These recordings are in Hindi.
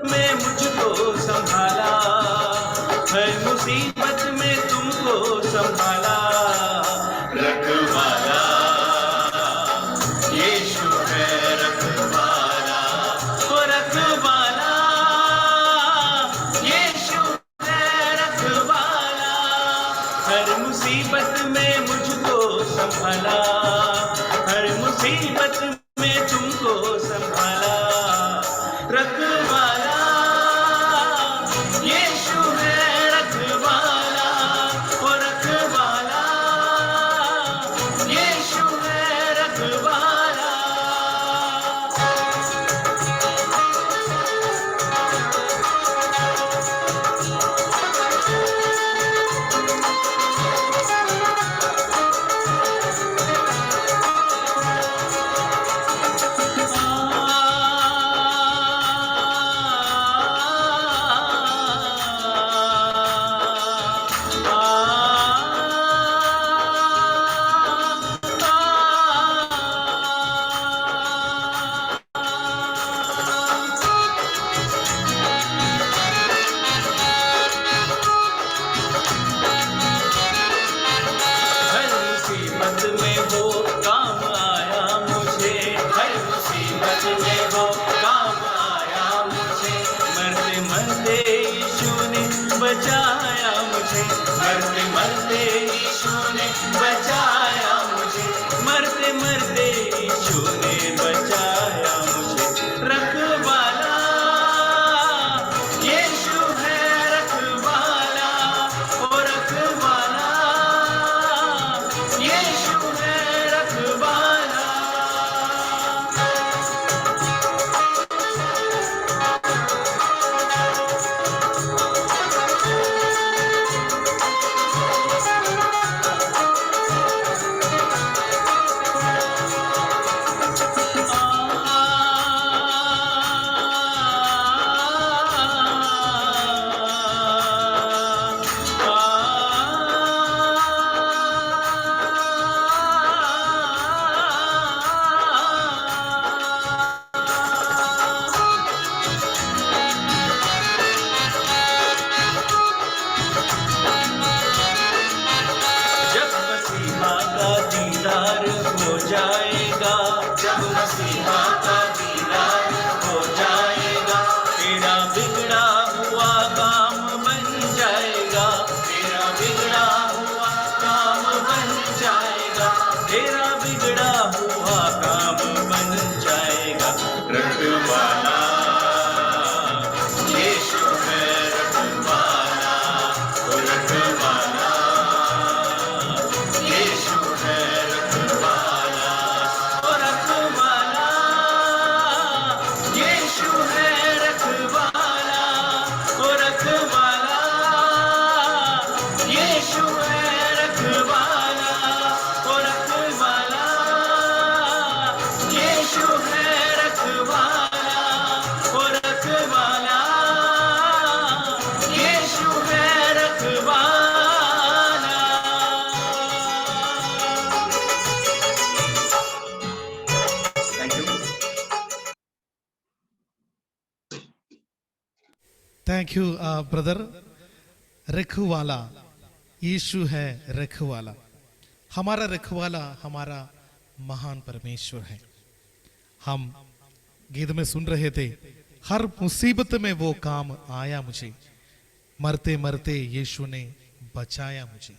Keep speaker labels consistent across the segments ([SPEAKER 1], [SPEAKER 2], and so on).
[SPEAKER 1] में मुझको संभाला, हर मुसीबत में तुमको संभाला। रखवाला यीशु है, रखवाला, वो रखवाला यीशु है, रखवाला। हर मुसीबत में मुझको संभाला, हर मुसीबत में तुमको संभाला। रखवाला यीशु है, रखवाला, वो रखवाला यीशु है, रखवाला। बचाया मुझे, मरते मरते यीशु ने बचाया मुझे, मरते मरते यीशु ने बचाया मुझे। रखवाला यीशु है, रखवाला, ओ रखवाला यीशु है, रखवाला। दीदार हो जाएगा, जब मसीहा का दीदार हो जाएगा, तेरा बिगड़ा हुआ काम बन जाएगा, तेरा बिगड़ा हुआ काम बन जाएगा, तेरा बिगड़ा हुआ काम बन जाएगा। रखवाला यीशु है, रखवाला, ओ रखवाला यीशु है, रखवाला, ओ रखवाला यीशु है, रखवाला, ओ रखवाला यीशु है, रखवाला, ओ रखवाला यीशु है, रखवाला, ओ रखवाला यीशु है, रखवाला।
[SPEAKER 2] Thank you brother. रखवाला यीशु है, रखवाला, हमारा रखवाला हमारा महान परमेश्वर है। हम गीत में सुन रहे थे, हर मुसीबत में वो काम आया मुझे, मरते मरते यीशु ने बचाया मुझे।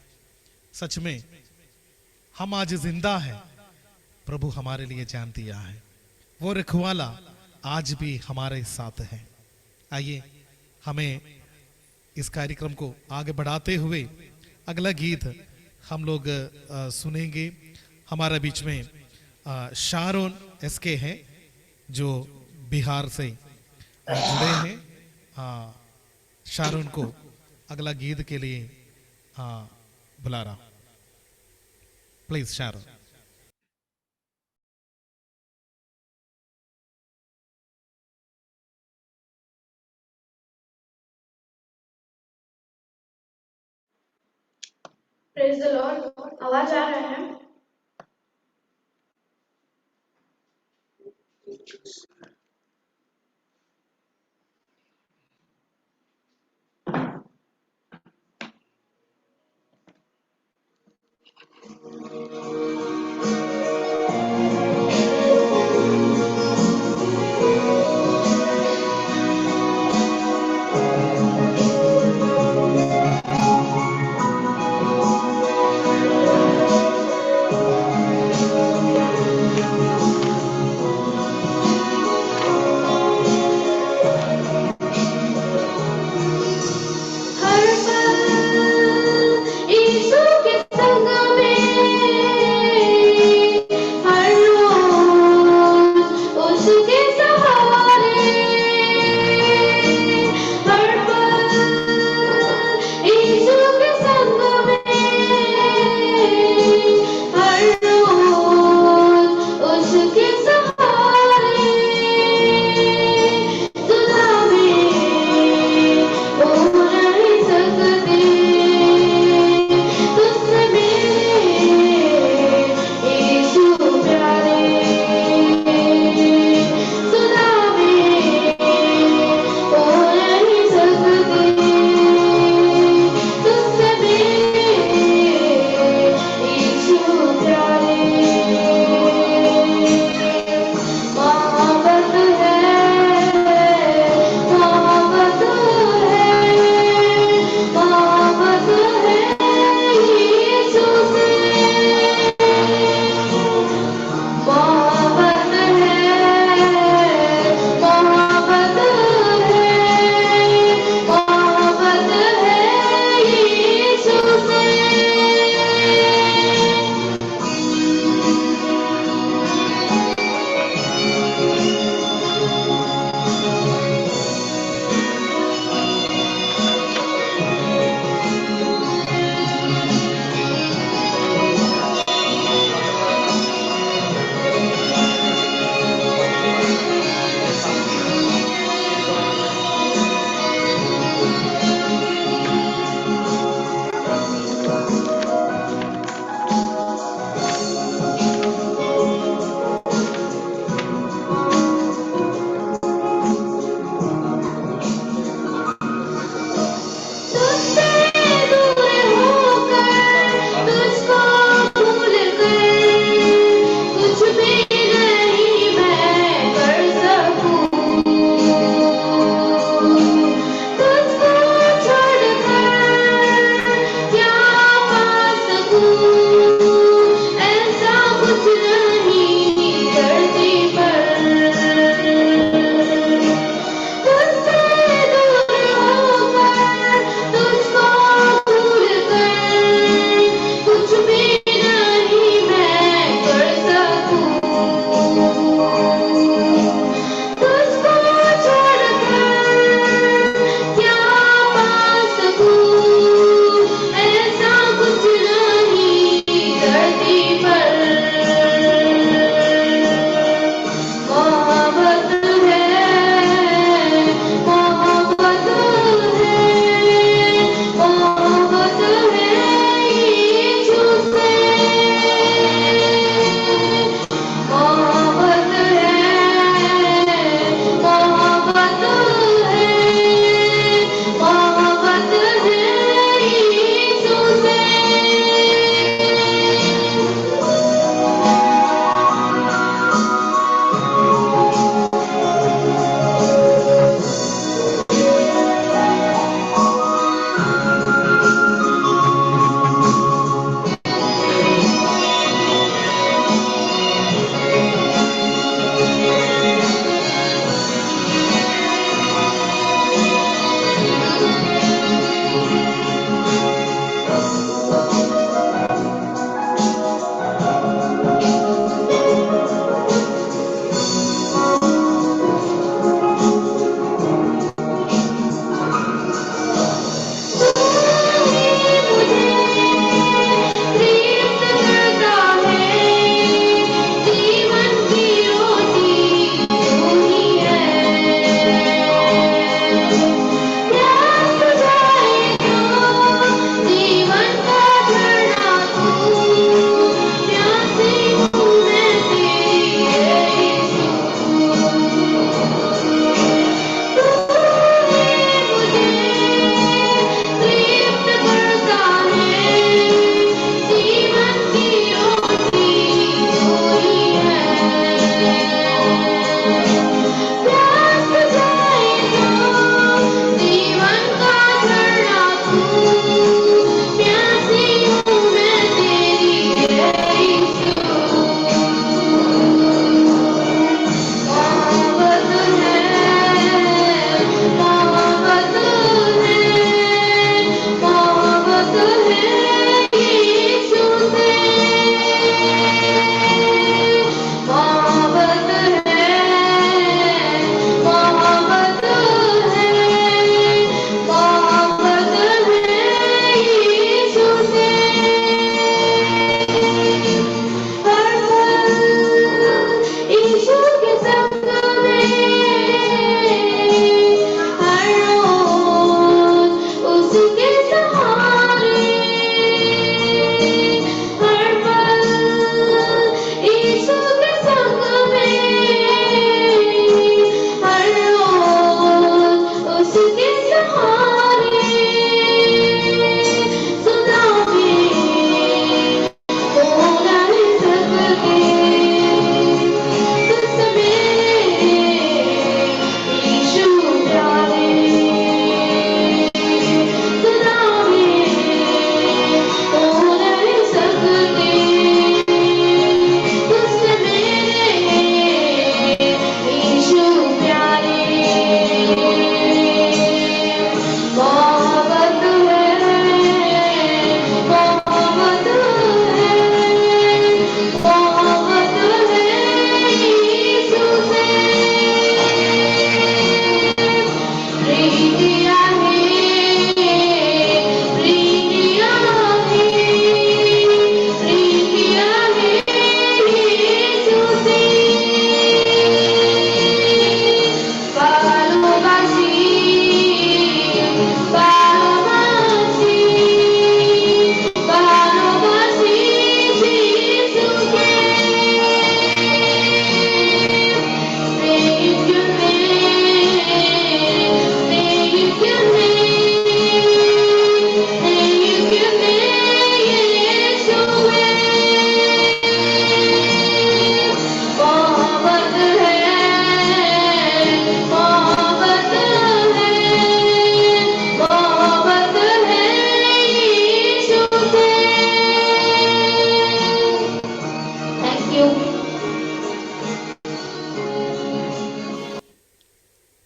[SPEAKER 2] सच में हम आज जिंदा हैं, प्रभु हमारे लिए जान दिया है। वो रखवाला आज भी हमारे साथ है। आइए हमें इस कार्यक्रम को आगे बढ़ाते हुए अगला गीत हम लोग सुनेंगे। हमारे बीच में शारोन एसके हैं जो बिहार से जुड़े हैं। शारोन को अगला गीत के लिए बुला रहा हूं। Please Sharon.
[SPEAKER 3] Praise the Lord. आवाज आ रहा है?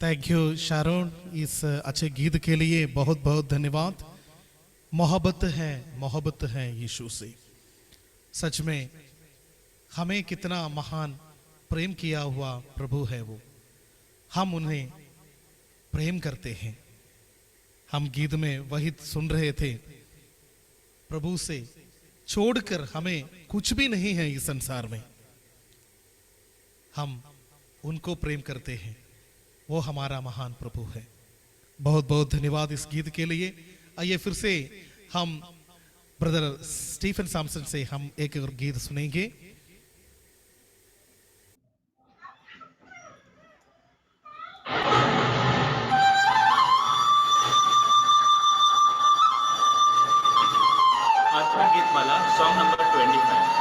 [SPEAKER 2] थैंक यू शारोन, इस अच्छे गीत के लिए बहुत बहुत धन्यवाद। मोहब्बत है यीशु से। सच में हमें कितना महान प्रेम किया हुआ प्रभु है वो, हम उन्हें प्रेम करते हैं। हम गीत में वही सुन रहे थे, प्रभु से छोड़कर हमें कुछ भी नहीं है इस संसार में। हम उनको प्रेम करते हैं, वो हमारा महान प्रभु है। बहुत बहुत धन्यवाद इस गीत के लिए। आइए फिर से हम ब्रदर स्टीफन सैमसन से हम एक और गीत सुनेंगे।
[SPEAKER 1] आठवां गीत माला, सॉन्ग नंबर 25।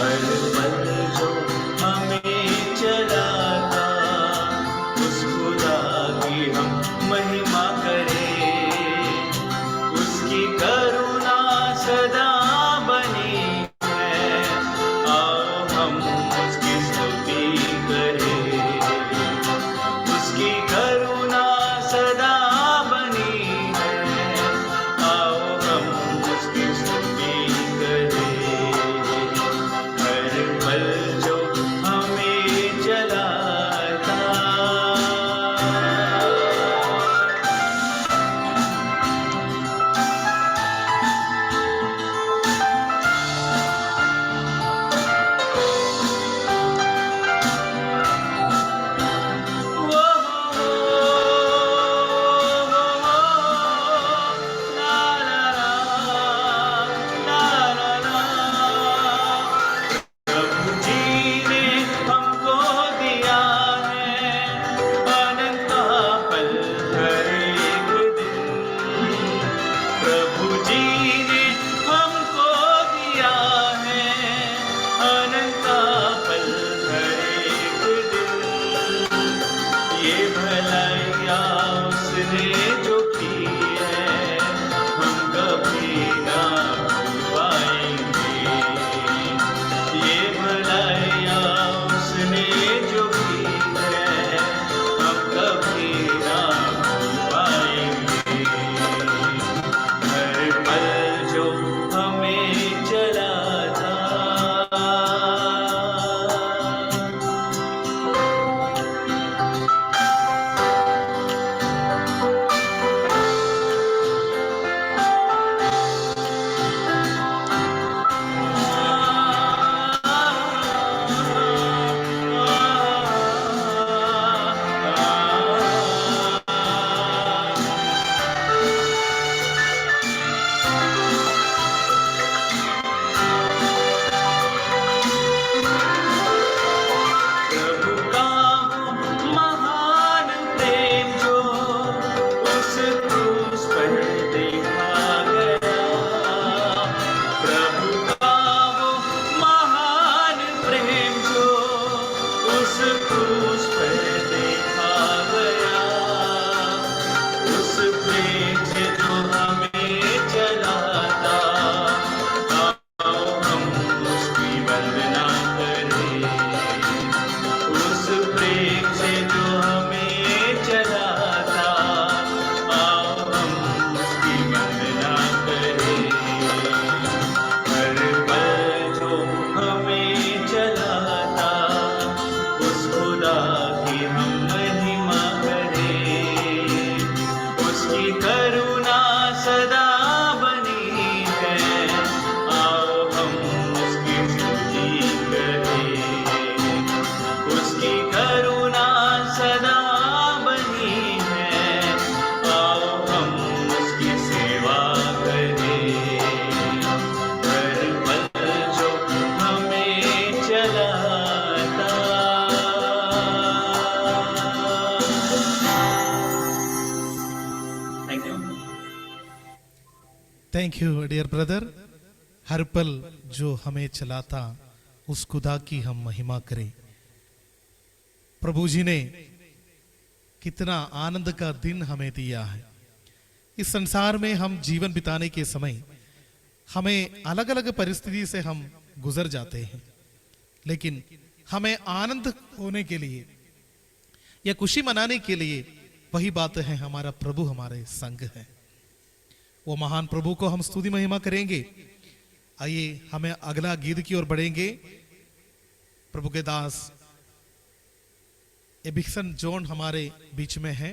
[SPEAKER 1] हर पल जो हमें चलाता, उस खुदा की हम महिमा करें। उसकी करुणा सदा बनी है, आओ हम उसकी स्तुति करें। उसकी करुणा सदा बनी है, आओ हम उसकी स्तुति करें। हर पल जो हमें जलाता, वो ला ला ला। प्रभु जी ने हमको दिया है अनंत पल हर एक दिन। प्रभु जी ने हमको दिया है अनंत पल हर एक दिन। ये भलाइयाँ उसने जो की है, हम कभी ना भूल पाएंगे। ये भलाइयाँ उसने जो की है, हम कभी ना भूल पाएंगे। हर पल जो हमें जलाता, प्रभु का वो महान प्रेम जो उस क्रूस पर देखा गया। प्रभु का वो महान प्रेम जो उस क्रूस पर देखा गया। उस प्रेम से जो हमें चलाता, आओ हम उसकी वंदना करें। उस प्रेम से जो हमें चलाता, आओ हम उसकी वंदना करें। हर पल जो हमें चलाता, उस खुदा की हम महिमा करें। उसकी करुणा सदा बनी है, आओ हम उसकी स्तुति करें। उसकी करुणा सदा बनी है, आओ हम उसकी सेवा करें। हर पल जो हमें चलाता। Thank you.
[SPEAKER 2] Thank you dear brother. हर पल जो हमें चलाता उस खुदा की हम महिमा करें। प्रभु जी ने कितना आनंद का दिन हमें दिया है। इस संसार में हम जीवन बिताने के समय हमें अलग अलग परिस्थिति से हम गुजर जाते हैं, लेकिन हमें आनंद होने के लिए या खुशी मनाने के लिए वही बात है, हमारा प्रभु हमारे संग है। वो महान प्रभु को हम स्तुति महिमा करेंगे। आइए हमें अगला गीत की ओर बढ़ेंगे। प्रभु के दास एबिक्सन जॉन हमारे बीच में है।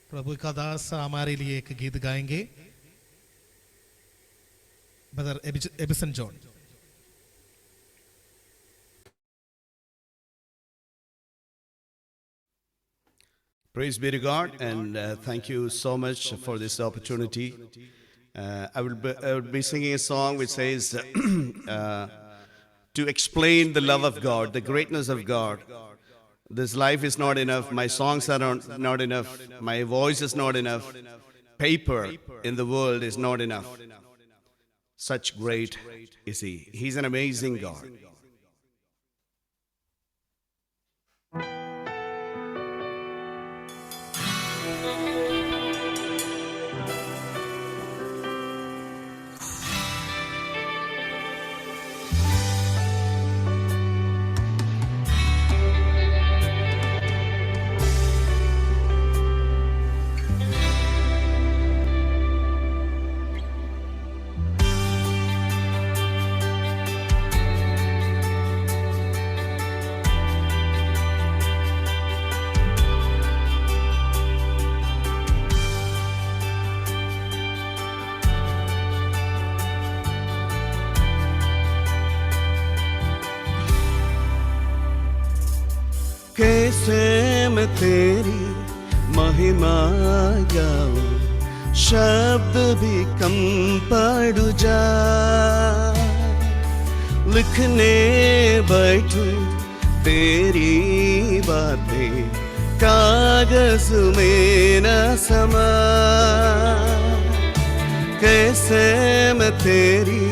[SPEAKER 2] प्रभु का दास हमारे लिए एक गीत गाएंगे। Brother Ebixon John.
[SPEAKER 4] Praise be to God, and thank you so much for this opportunity. I will be singing a song which says, to explain the love of God, the greatness of God. This life is not enough. My songs are not enough. My voice is not enough. Paper in the world is not enough. Such great is He. He's an amazing God. कैसे मैं तेरी महिमा गाऊं, शब्द भी कम पड़ जाए। लिखने बैठूं तेरी बातें, कागज में न समाए। कैसे मैं तेरी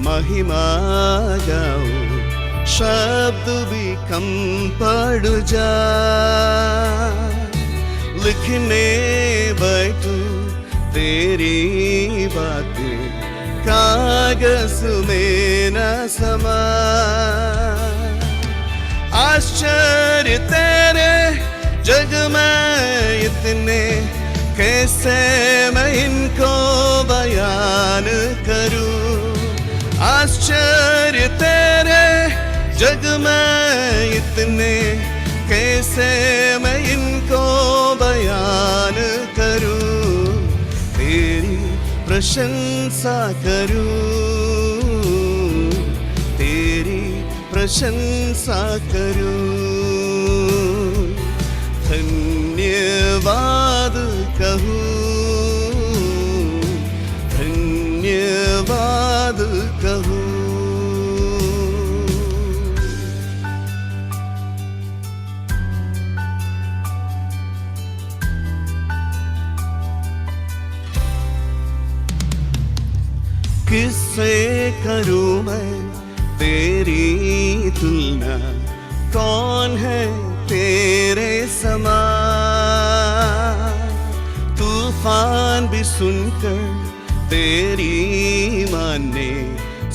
[SPEAKER 4] महिमा गाऊं, शब्द भी कम पड़ जाए। लिखने बैठूं तेरी बातें, कागज में न समाए। आश्चर्य तेरे जग में इतने, कैसे मैं इनको बयान करूं। आश्चर्य तेरे जग में इतने, कैसे मैं इनको बयान करूं। तेरी प्रशंसा करूं, तेरी प्रशंसा करूं। धन्यवाद कहूं, धन्यवाद कहूं। किससे करूं मैं तेरी तुलना, कौन है तेरे समान। तूफान भी सुनकर तेरी माने,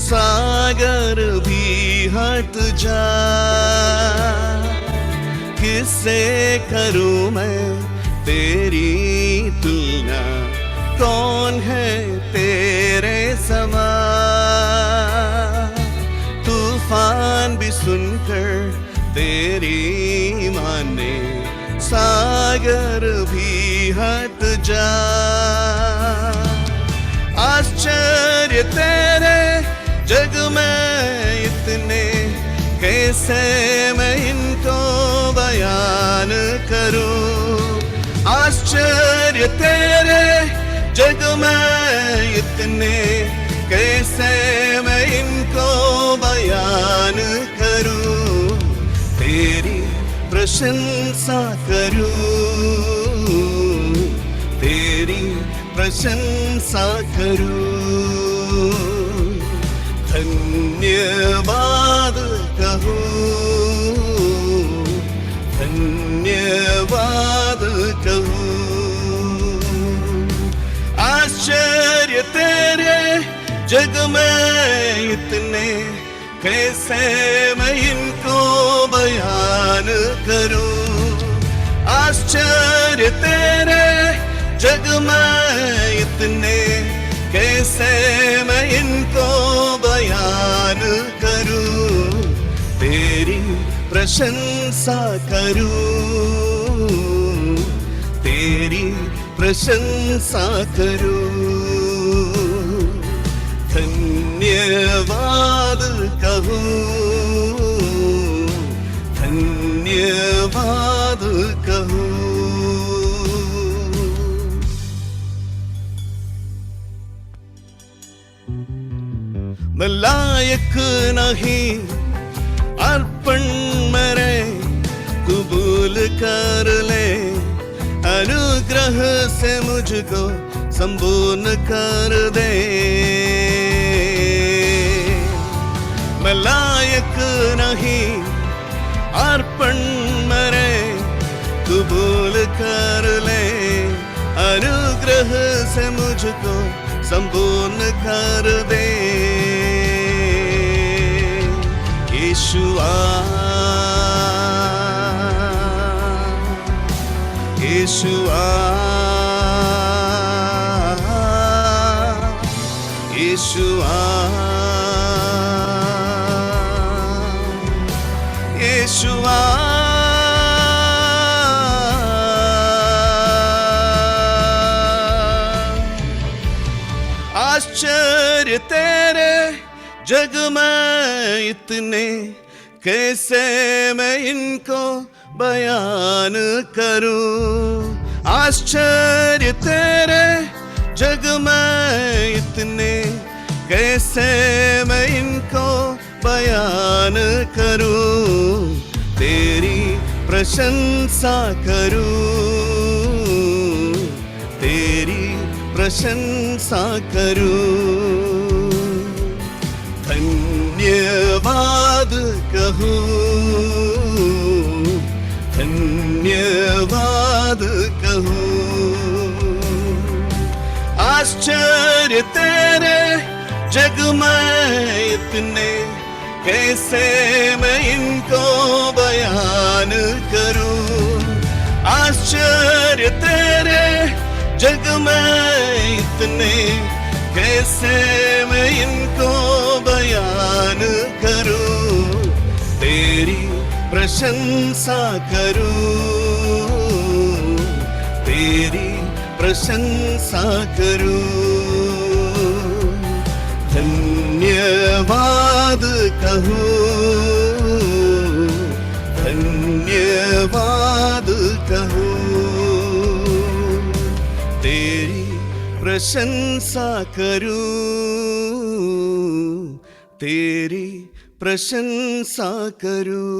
[SPEAKER 4] सागर भी हट जाए। किससे करूं मैं तेरी तुलना, कौन है तेरे समान। तूफान भी सुनकर तेरी माने, सागर भी हट जाए। आश्चर्य तेरे जग में इतने, कैसे मैं इनको बयान करूं। आश्चर्य तेरे जग में इतने, कैसे मैं इनको बयान करूं। तेरी प्रशंसा करूं, तेरी प्रशंसा करूं। धन्यवाद कहूँ, धन्यवाद कहूँ। आश्चर्य तेरे जग में इतने, कैसे मैं इनको बयान करूं। आश्चर्य तेरे जग में इतने, कैसे मैं इनको बयान करूं। तेरी प्रशंसा करूं, तेरी प्रशंसा करूं। धन्यवाद कहूँ, धन्यवाद कहूँ। मैं लायक नहीं अर्पण मेरे, कबूल कर ले। अनुग्रह से मुझको संपूर्ण कर दे। मैं लायक नहीं अर्पण मेरे, कबूल कर ले। अनुग्रह से मुझको संपूर्ण कर दे। यीशुआ, यीशुआ, यीशुआ, यीशुआ। आश्चर्य तेरे जग में इतने, कैसे मैं इनको बयान करूं। आश्चर्य तेरे जग में इतने, कैसे मैं इनको बयान करूं। तेरी प्रशंसा करूं, तेरी प्रशंसा करूं। धन्यवाद कहूँ, धन्यवाद कहूँ। आश्चर्य तेरे जग में इतने, कैसे मैं इनको बयान करूं। आश्चर्य तेरे जग में इतने, कैसे मैं इनको बयान करूं। तेरी प्रशंसा करूं, तेरी प्रशंसा करूं। धन्यवाद कहूं, धन्यवाद कहूं। तेरी प्रशंसा करूं, तेरी प्रशंसा करूं।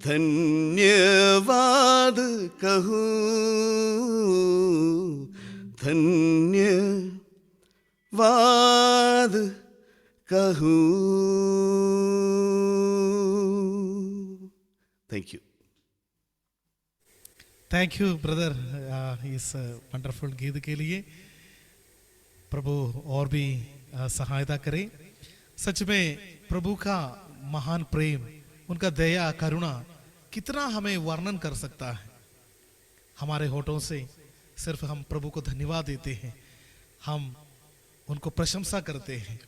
[SPEAKER 4] धन्यवाद कहूं, धन्यवाद कहूं। Thank you.
[SPEAKER 2] Thank you brother इस वंडरफुल गीत के लिए। प्रभु और भी सहायता करे। सच में प्रभु का महान प्रेम, उनका दया करुणा कितना हमें वर्णन कर सकता है। हमारे होठों से सिर्फ हम प्रभु को धन्यवाद देते हैं, हम उनको प्रशंसा करते हैं।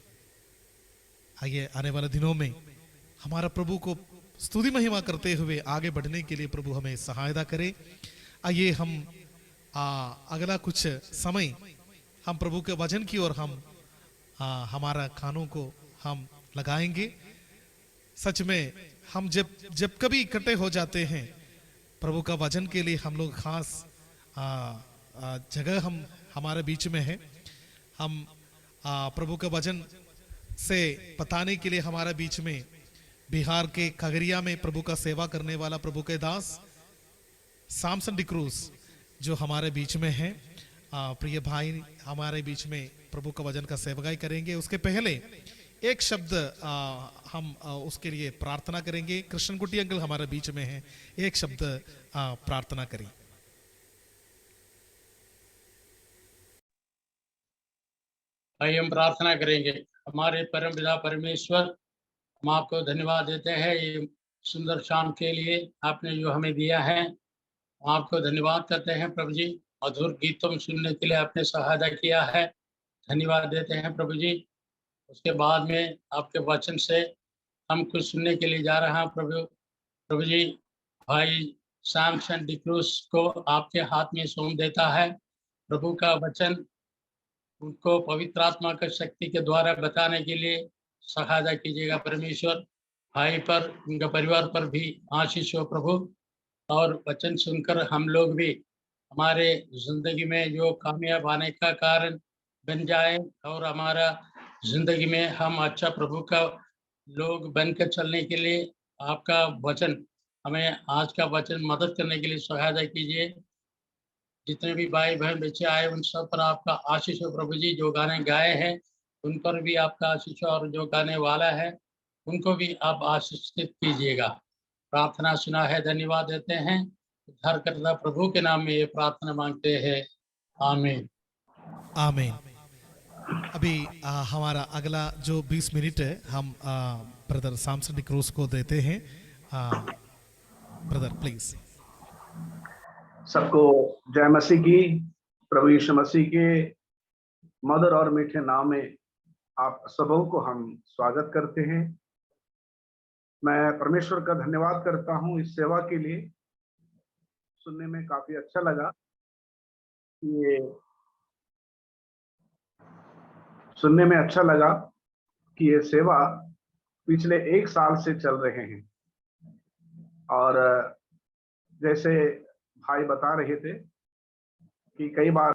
[SPEAKER 2] आइए आने वाले दिनों में हमारा प्रभु को स्तुति महिमा करते हुए आगे बढ़ने के लिए प्रभु हमें सहायता करे। आइए हम अगला कुछ समय हम प्रभु के वचन की ओर हम हमारा कानों को हम लगाएंगे। सच में हम जब कभी इकट्ठे हो जाते हैं प्रभु का वचन के लिए, हम लोग खास जगह हम हमारे बीच में है। हम प्रभु का वचन से बताने के लिए हमारे बीच में बिहार के खगड़िया में प्रभु का सेवा करने वाला प्रभु के दास सामसन डिक्रूज जो हमारे बीच में है। प्रिय भाई हमारे बीच में प्रभु का वचन का सेवकाई करेंगे, उसके पहले एक शब्द हम उसके लिए प्रार्थना करेंगे। कृष्ण कुटी अंकल हमारे बीच में हैं, एक शब्द प्रार्थना करें।
[SPEAKER 5] आइए हम प्रार्थना करेंगे। हमारे परम पिता परमेश्वर, हम आपको धन्यवाद देते हैं ये सुंदर शाम के लिए आपने जो हमें दिया है। हम आपको धन्यवाद करते हैं प्रभु जी, मधुर गीतों सुनने के लिए आपने सहायता किया है, धन्यवाद देते हैं प्रभु जी। उसके बाद में आपके वचन से हम कुछ सुनने के लिए जा रहे हैं प्रभु जी। भाई सैमसन डिक्रूस को आपके हाथ में सौंप देता है। प्रभु का वचन उनको पवित्र आत्मा की शक्ति के द्वारा बताने के लिए सहायता कीजिएगा परमेश्वर। भाई पर, उनके परिवार पर भी आशीष हो प्रभु, और वचन सुनकर हम लोग भी हमारे जिंदगी में जो कामयाब आने का कारण बन जाए, और हमारा जिंदगी में हम अच्छा प्रभु का लोग बनकर चलने के लिए आपका वचन, हमें आज का वचन मदद करने के लिए सहायता कीजिए। जितने भी भाई बहन बच्चे आए उन सब पर आपका आशीष हो प्रभु जी। जो गाने गाए हैं उन पर भी आपका आशीष हो, और जो गाने वाला है उनको भी आप आशीषित कीजिएगा। प्रार्थना सुना है, धन्यवाद देते हैं। उद्धार करता प्रभु के नाम में ये प्रार्थना मांगते हैं, आमीन।
[SPEAKER 2] आमीन। अभी हमारा अगला जो 20 मिनट है हम ब्रदर सैमसन डिक्रूस को देते हैं। Brother please.
[SPEAKER 6] सबको जय मसीह की। प्रभु यीशु मसीह के मधुर और मीठे नाम में आप सबों को हम स्वागत करते हैं। मैं परमेश्वर का धन्यवाद करता हूं इस सेवा के लिए। सुनने में काफी अच्छा लगा। ये सुनने में अच्छा लगा कि ये सेवा पिछले 1 साल से चल रहे हैं, और जैसे भाई बता रहे थे कि कई बार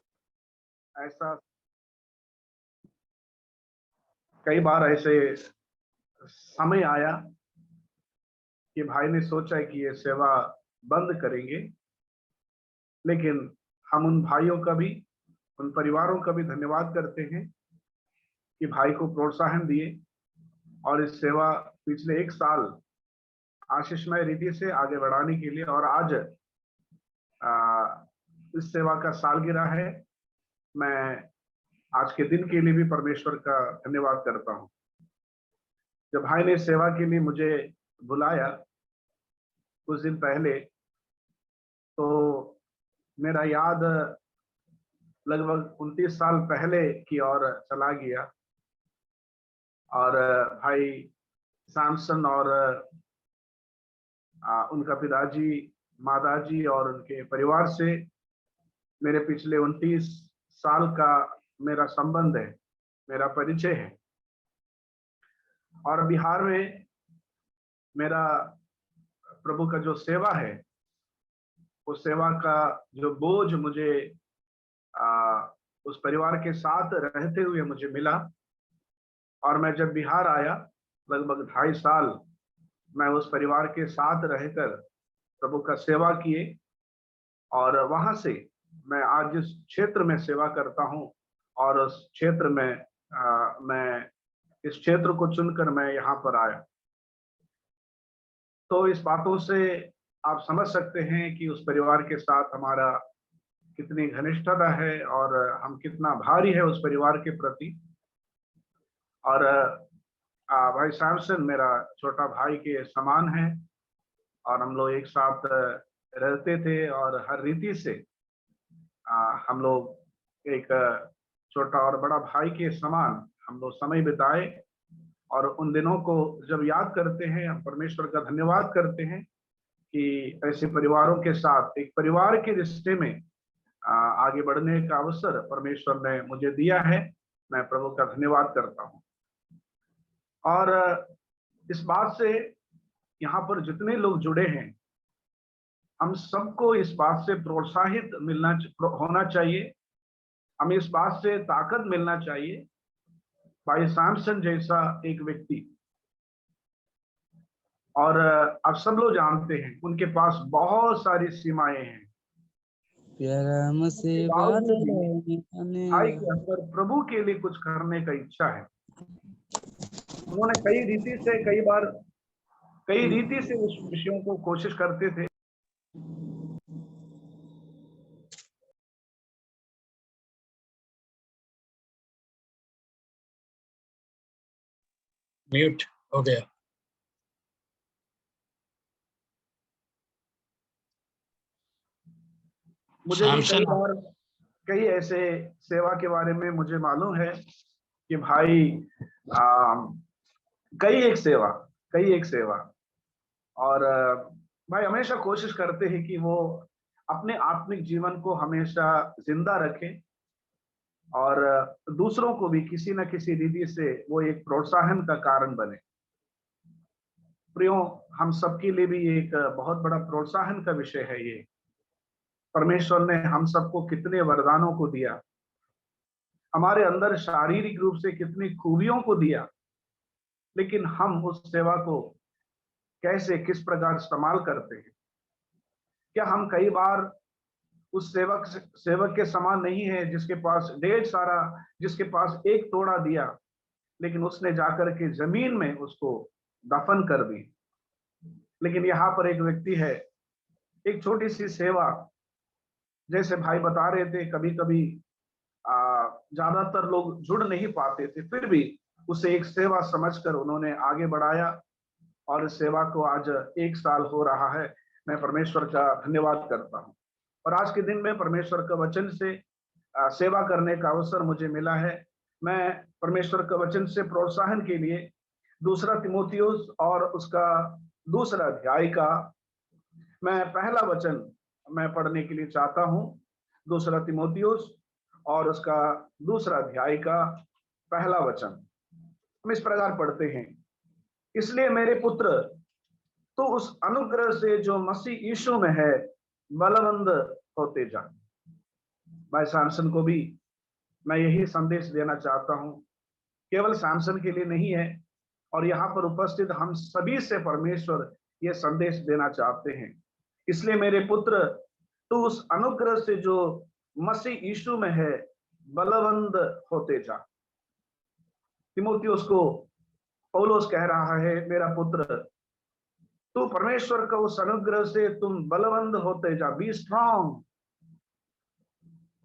[SPEAKER 6] ऐसे समय आया कि भाई ने सोचा कि ये सेवा बंद करेंगे, लेकिन हम उन भाइयों का भी, उन परिवारों का भी धन्यवाद करते हैं कि भाई को प्रोत्साहन दिए और इस सेवा पिछले 1 साल आशीषमय रीति से आगे बढ़ाने के लिए, और आज इस सेवा का सालगिरह है। मैं आज के दिन के लिए भी परमेश्वर का धन्यवाद करता हूं। जब भाई ने सेवा के लिए मुझे बुलाया कुछ दिन पहले, तो मेरा याद लगभग 29 साल पहले की ओर चला गया, और भाई सैमसन और उनका पिताजी, माताजी और उनके परिवार से मेरे पिछले 29 साल का मेरा संबंध है, मेरा परिचय है। और बिहार में मेरा प्रभु का जो सेवा है, उस सेवा का जो बोझ मुझे उस परिवार के साथ रहते हुए मुझे मिला, और मैं जब बिहार आया लगभग 2.5 साल मैं उस परिवार के साथ रहकर प्रभु का सेवा किए, और वहां से मैं आज जिस क्षेत्र में सेवा करता हूं, और उस क्षेत्र में मैं इस क्षेत्र को चुनकर मैं यहाँ पर आया। तो इस बातों से आप समझ सकते हैं कि उस परिवार के साथ हमारा कितनी घनिष्ठता है और हम कितना भारी है उस परिवार के प्रति। और भाई सैमसन मेरा छोटा भाई के समान है, और हम लोग एक साथ रहते थे, और हर रीति से हम लोग एक छोटा और बड़ा भाई के समान हम लोग समय बिताए। और उन दिनों को जब याद करते हैं, हम परमेश्वर का धन्यवाद करते हैं कि ऐसे परिवारों के साथ एक परिवार के रिश्ते में आगे बढ़ने का अवसर परमेश्वर ने मुझे दिया है। मैं प्रभु का धन्यवाद करता हूं। और इस बात से यहाँ पर जितने लोग जुड़े हैं, हम सबको इस बात से प्रोत्साहित होना चाहिए, हमें इस बात से ताकत मिलना चाहिए। भाई सैमसन जैसा एक व्यक्ति, और आप सब लोग जानते हैं उनके पास बहुत सारी सीमाएं हैं,
[SPEAKER 7] प्यारा मसीह
[SPEAKER 6] बावजूद भी
[SPEAKER 7] आने
[SPEAKER 6] भाई के अंदर प्रभु के लिए कुछ करने का इच्छा है। उन्होंने कई रीति से उस विषयों को कोशिश करते थे।
[SPEAKER 5] म्यूट हो गया।
[SPEAKER 6] मुझे भी
[SPEAKER 5] सैमसन,
[SPEAKER 6] कई ऐसे सेवा के बारे में मुझे मालूम है कि भाई कई एक सेवा और भाई हमेशा कोशिश करते हैं कि वो अपने आत्मिक जीवन को हमेशा जिंदा रखें और दूसरों को भी किसी न किसी रीति से वो एक प्रोत्साहन का कारण बने। प्रियो, हम सबके लिए भी एक बहुत बड़ा प्रोत्साहन का विषय है ये। परमेश्वर ने हम सबको कितने वरदानों को दिया, हमारे अंदर शारीरिक रूप से कितनी खूबियों को दिया, लेकिन हम उस सेवा को कैसे किस प्रकार इस्तेमाल करते हैं। क्या हम कई बार उस सेवक के समान नहीं है जिसके पास एक तोड़ा दिया, लेकिन उसने जाकर के जमीन में उसको दफन कर दी। लेकिन यहाँ पर एक व्यक्ति है, एक छोटी सी सेवा, जैसे भाई बता रहे थे, कभी कभी ज्यादातर लोग जुड़ नहीं पाते थे, फिर भी उसे एक सेवा समझकर उन्होंने आगे बढ़ाया और इस सेवा को आज 1 साल हो रहा है। मैं परमेश्वर का धन्यवाद करता हूँ। और आज के दिन में परमेश्वर का वचन से सेवा करने का अवसर मुझे मिला है। मैं परमेश्वर का वचन से प्रोत्साहन के लिए 2 तीमुथियुस और उसका 2 अध्याय का मैं पहला वचन मैं पढ़ने के लिए चाहता हूँ। 2 तीमुथियुस और उसका 2 अध्याय का पहला वचन हम इस प्रकार पढ़ते हैं। इसलिए मेरे पुत्र, तो उस अनुग्रह से जो मसीह यीशु में है बलवंत होते जा। भाई सैमसन को भी मैं यही संदेश देना चाहता हूं, केवल सैमसन के लिए नहीं है, और यहाँ पर उपस्थित हम सभी से परमेश्वर ये संदेश देना चाहते हैं। इसलिए मेरे पुत्र, तू उस अनुग्रह से जो मसीह यीशु में है बलवंत होते जा। तीमुथियुस को पौलुस कह रहा है, मेरा पुत्र, तो परमेश्वर का उस अनुग्रह से तुम बलवंत होते जा। बी स्ट्रांग,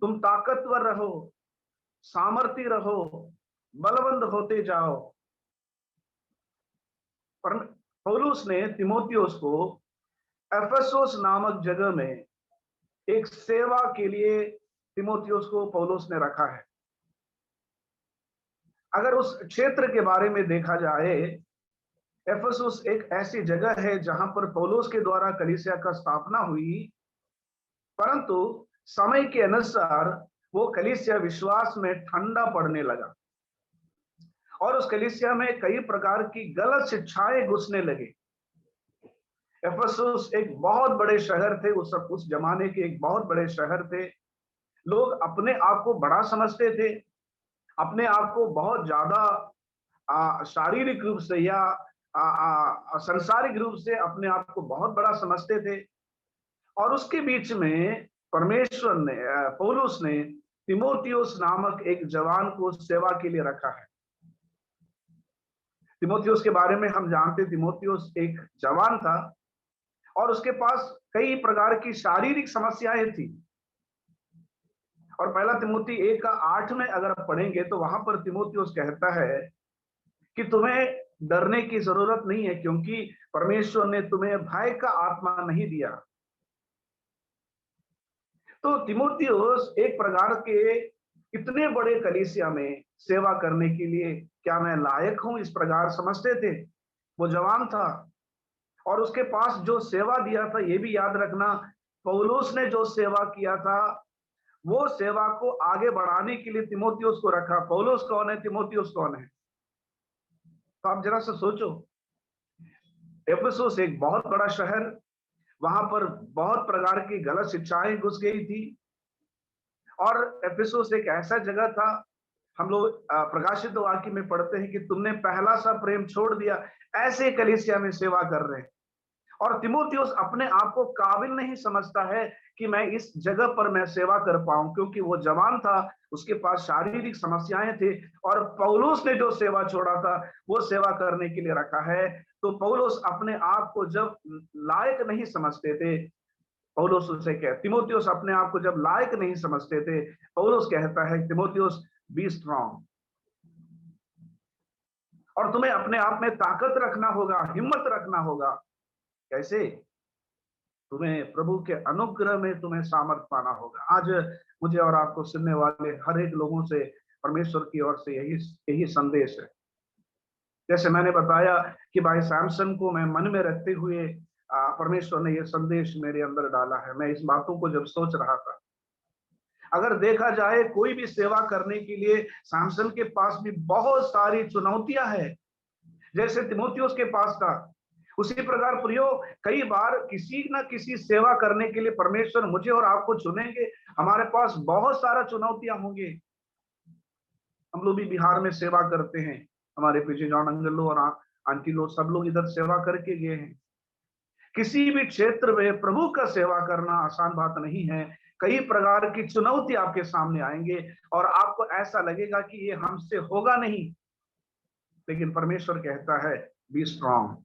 [SPEAKER 6] तुम ताकतवर रहो, सामर्थी रहो, बलवंत होते जाओ। पौलुस ने तीमुथियुस को एफेसुस नामक जगह में एक सेवा के लिए तीमुथियुस को पौलुस ने रखा है। अगर उस क्षेत्र के बारे में देखा जाए, एफेसुस एक ऐसी जगह है जहां पर पौलुस के द्वारा कलीसिया का स्थापना हुई, परंतु समय के अनुसार वो कलीसिया विश्वास में ठंडा पड़ने लगा और उस कलीसिया में कई प्रकार की गलत शिक्षाएं घुसने लगी। एफेसुस एक बहुत बड़े शहर थे, उस जमाने के एक बहुत बड़े शहर थे। लोग अपने आप को बड़ा समझते थे, अपने आप को बहुत ज्यादा शारीरिक रूप से या सांसारिक रूप से अपने आप को बहुत बड़ा समझते थे। और उसके बीच में परमेश्वर ने, पौलुस ने तीमुथियुस नामक एक जवान को सेवा के लिए रखा है। तीमुथियुस के बारे में हम जानते, तीमुथियुस एक जवान था और उसके पास कई प्रकार की शारीरिक समस्याएं थी। और पहला तीमुथी 1:8 में अगर आप पढ़ेंगे तो वहां पर तीमुथियुस कहता है कि तुम्हें डरने की जरूरत नहीं है, क्योंकि परमेश्वर ने तुम्हें भय का आत्मा नहीं दिया। तो तीमुथियुस एक प्रकार के इतने बड़े कलीसिया में सेवा करने के लिए क्या मैं लायक हूं, इस प्रकार समझते थे। वो जवान था और उसके पास जो सेवा दिया था, ये भी याद रखना, पौलुस ने जो सेवा किया था वो सेवा को आगे बढ़ाने के लिए तीमुथियुस को रखा। पौलुस कौन है, तीमुथियुस कौन है? तो आप जरा सा सोचो, एफेसुस एक बहुत बड़ा शहर, वहां पर बहुत प्रकार की गलत शिक्षाएं घुस गई थी। और एफेसुस एक ऐसा जगह था, हम लोग प्रकाशित वाक्य में पढ़ते हैं कि तुमने पहला सा प्रेम छोड़ दिया। ऐसे कलीसिया में सेवा कर रहे हैं और तिमोथियुस अपने आप को काबिल नहीं समझता है कि मैं इस जगह पर मैं सेवा कर पाऊं, क्योंकि वो जवान था, उसके पास शारीरिक समस्याएं थी। और पौलुस ने जो सेवा छोड़ा था वो सेवा करने के लिए रखा है। तो पौलुस अपने आप को जब लायक नहीं समझते थे, पौलुस उसे तिमोथियुस अपने आप को जब लायक नहीं समझते थे, पौलुस कहता है तिमोथियुस बी स्ट्रांग। और तुम्हें अपने आप में ताकत रखना होगा, हिम्मत रखना होगा। कैसे? तुम्हें प्रभु के अनुग्रह में तुम्हें सामर्थ पाना होगा। आज मुझे और आपको सुनने वाले हर एक लोगों से परमेश्वर की ओर से यही संदेश है। जैसे मैंने बताया कि भाई सैमसन को मैं मन में रखते हुए परमेश्वर ने यह संदेश मेरे अंदर डाला है। मैं इस बातों को जब सोच रहा था, अगर देखा जाए कोई भी सेवा करने के लिए सैमसन के पास भी बहुत सारी चुनौतियां हैं, जैसे तिमोथियुस के पास था। उसी प्रकार प्रियो, कई बार किसी ना किसी सेवा करने के लिए परमेश्वर मुझे और आपको चुनेंगे, हमारे पास बहुत सारा चुनौतियां होंगे। हम लोग भी बिहार में सेवा करते हैं, हमारे पीछे जॉन अंकल और आंटी लोग सब लोग इधर सेवा करके गए हैं। किसी भी क्षेत्र में प्रभु का सेवा करना आसान बात नहीं है। कई प्रकार की चुनौती आपके सामने आएंगे और आपको ऐसा लगेगा कि ये हमसे होगा नहीं, लेकिन परमेश्वर कहता है बी स्ट्रांग।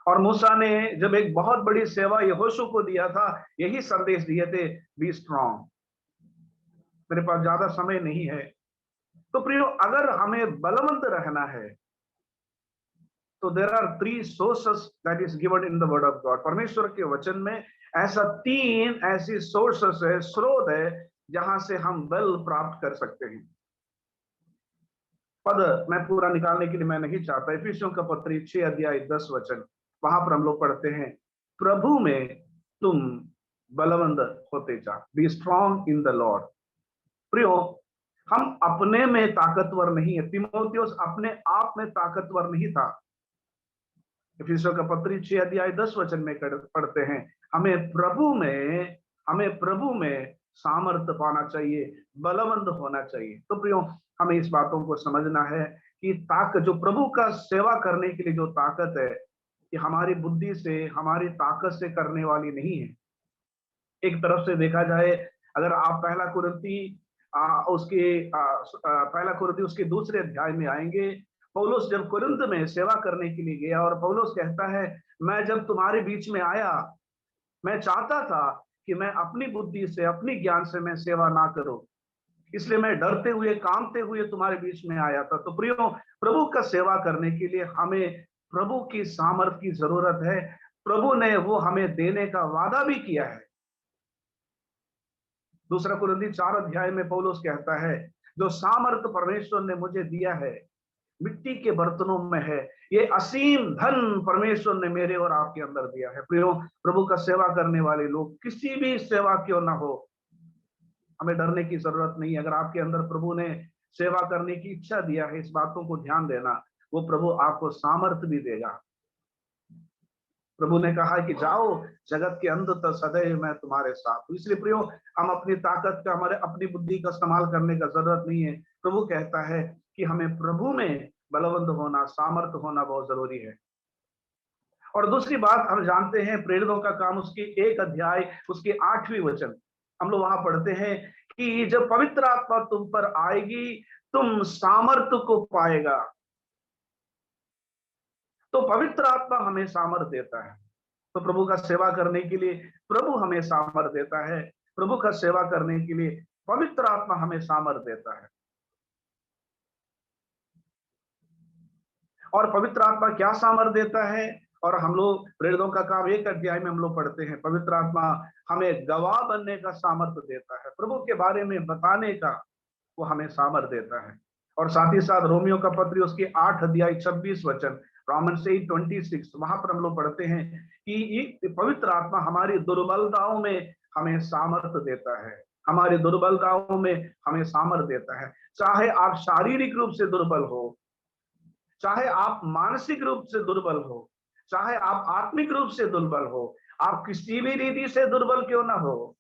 [SPEAKER 6] और मूसा ने जब एक बहुत बड़ी सेवा यहोशू को दिया था, यही संदेश दिए थे, बी स्ट्रांग। मेरे पास ज्यादा समय नहीं है, तो प्रियो, अगर हमें बलवंत रहना है तो there are 3 sources that is given in the word of God. परमेश्वर के वचन में ऐसा 3 ऐसी सोर्सेस है, स्रोत है, जहां से हम बल प्राप्त कर सकते हैं। पद मैं पूरा निकालने के लिए मैं नहीं चाहता। इफिसियों का पत्री 6 अध्याय 10 वचन, वहां पर हम लोग पढ़ते हैं, प्रभु में तुम बलवंत होते जा, B strong in the Lord. प्रियो, हम अपने में ताकतवर नहीं है। तिमोथियुस अपने आप में ताकतवर नहीं था। इफिसियों का पत्री 6 अध्याय 10 वचन में पढ़ते हैं, हमें प्रभु में सामर्थ्य पाना चाहिए, बलवंत होना चाहिए। तो प्रियो, हमें इस बातों को समझना है कि ताकत, जो प्रभु का सेवा करने के लिए जो ताकत है, कि हमारी बुद्धि से, हमारी ताकत से करने वाली नहीं है। एक तरफ से देखा जाए, अगर आप पहला कुरिन्थी उसके दूसरे अध्याय में आएंगे, पौलुस जब कुरिन्थ में सेवा करने के लिए गया और पौलुस कहता है, मैं जब तुम्हारे बीच में आया, मैं चाहता था कि मैं अपनी बुद्धि से, अपनी ज्ञान से मैं सेवा ना करूं, इसलिए मैं डरते हुए, कांपते हुए तुम्हारे बीच में आया था। तो प्रियो, प्रभु का सेवा करने के लिए हमें प्रभु की सामर्थ की जरूरत है। प्रभु ने वो हमें देने का वादा भी किया है। दूसरा कुरिन्थी 4 अध्याय में पौलुस कहता है, जो सामर्थ परमेश्वर ने मुझे दिया है, मिट्टी के बर्तनों में है, ये असीम धन परमेश्वर ने मेरे और आपके अंदर दिया है। प्रियो, प्रभु का सेवा करने वाले लोग, किसी भी सेवा क्यों ना हो, हमें डरने की जरूरत नहीं है। अगर आपके अंदर प्रभु ने सेवा करने की इच्छा दिया है, इस बातों को ध्यान देना, वो प्रभु आपको सामर्थ्य भी देगा। प्रभु ने कहा कि जाओ, जगत के अंत तक सदैव मैं तुम्हारे साथ हूं। इसलिए प्रियो, हम अपनी ताकत का, हमारे अपनी बुद्धि का इस्तेमाल करने का जरूरत नहीं है। प्रभु कहता है कि हमें प्रभु में बलवंत होना, सामर्थ्य होना बहुत जरूरी है। और दूसरी बात, हम जानते हैं प्रेरितों का काम, उसके 1 अध्याय उसके 8वें वचन, हम लोग वहां पढ़ते हैं कि जब पवित्र आत्मा तुम पर आएगी, तुम सामर्थ्य को पाएगा। तो पवित्र आत्मा हमें सामर्थ देता है। तो प्रभु का सेवा करने के लिए प्रभु हमें सामर्थ देता है। प्रभु का सेवा करने के लिए पवित्र आत्मा हमें सामर्थ देता है। और पवित्र आत्मा क्या सामर्थ देता है? और हम लोग प्रेरितों का काम 1 अध्याय में हम लोग पढ़ते हैं, पवित्र आत्मा हमें गवाह बनने का सामर्थ देता है, प्रभु के बारे में बताने का वो हमें सामर्थ देता है। और साथ ही साथ रोमियो का पत्री उसके 8 अध्याय 26 वचन, रोमन्स 8:26, वहां पर हम लोग पढ़ते हैं कि पवित्र आत्मा हमारी दुर्बलताओं में हमें सामर्थ देता है, हमारी दुर्बलताओं में हमें सामर्थ देता है। चाहे आप शारीरिक रूप से दुर्बल हो, चाहे आप मानसिक रूप से दुर्बल हो, चाहे आप आत्मिक रूप से दुर्बल हो, आप किसी भी रीति से दुर्बल क्यों ना हो,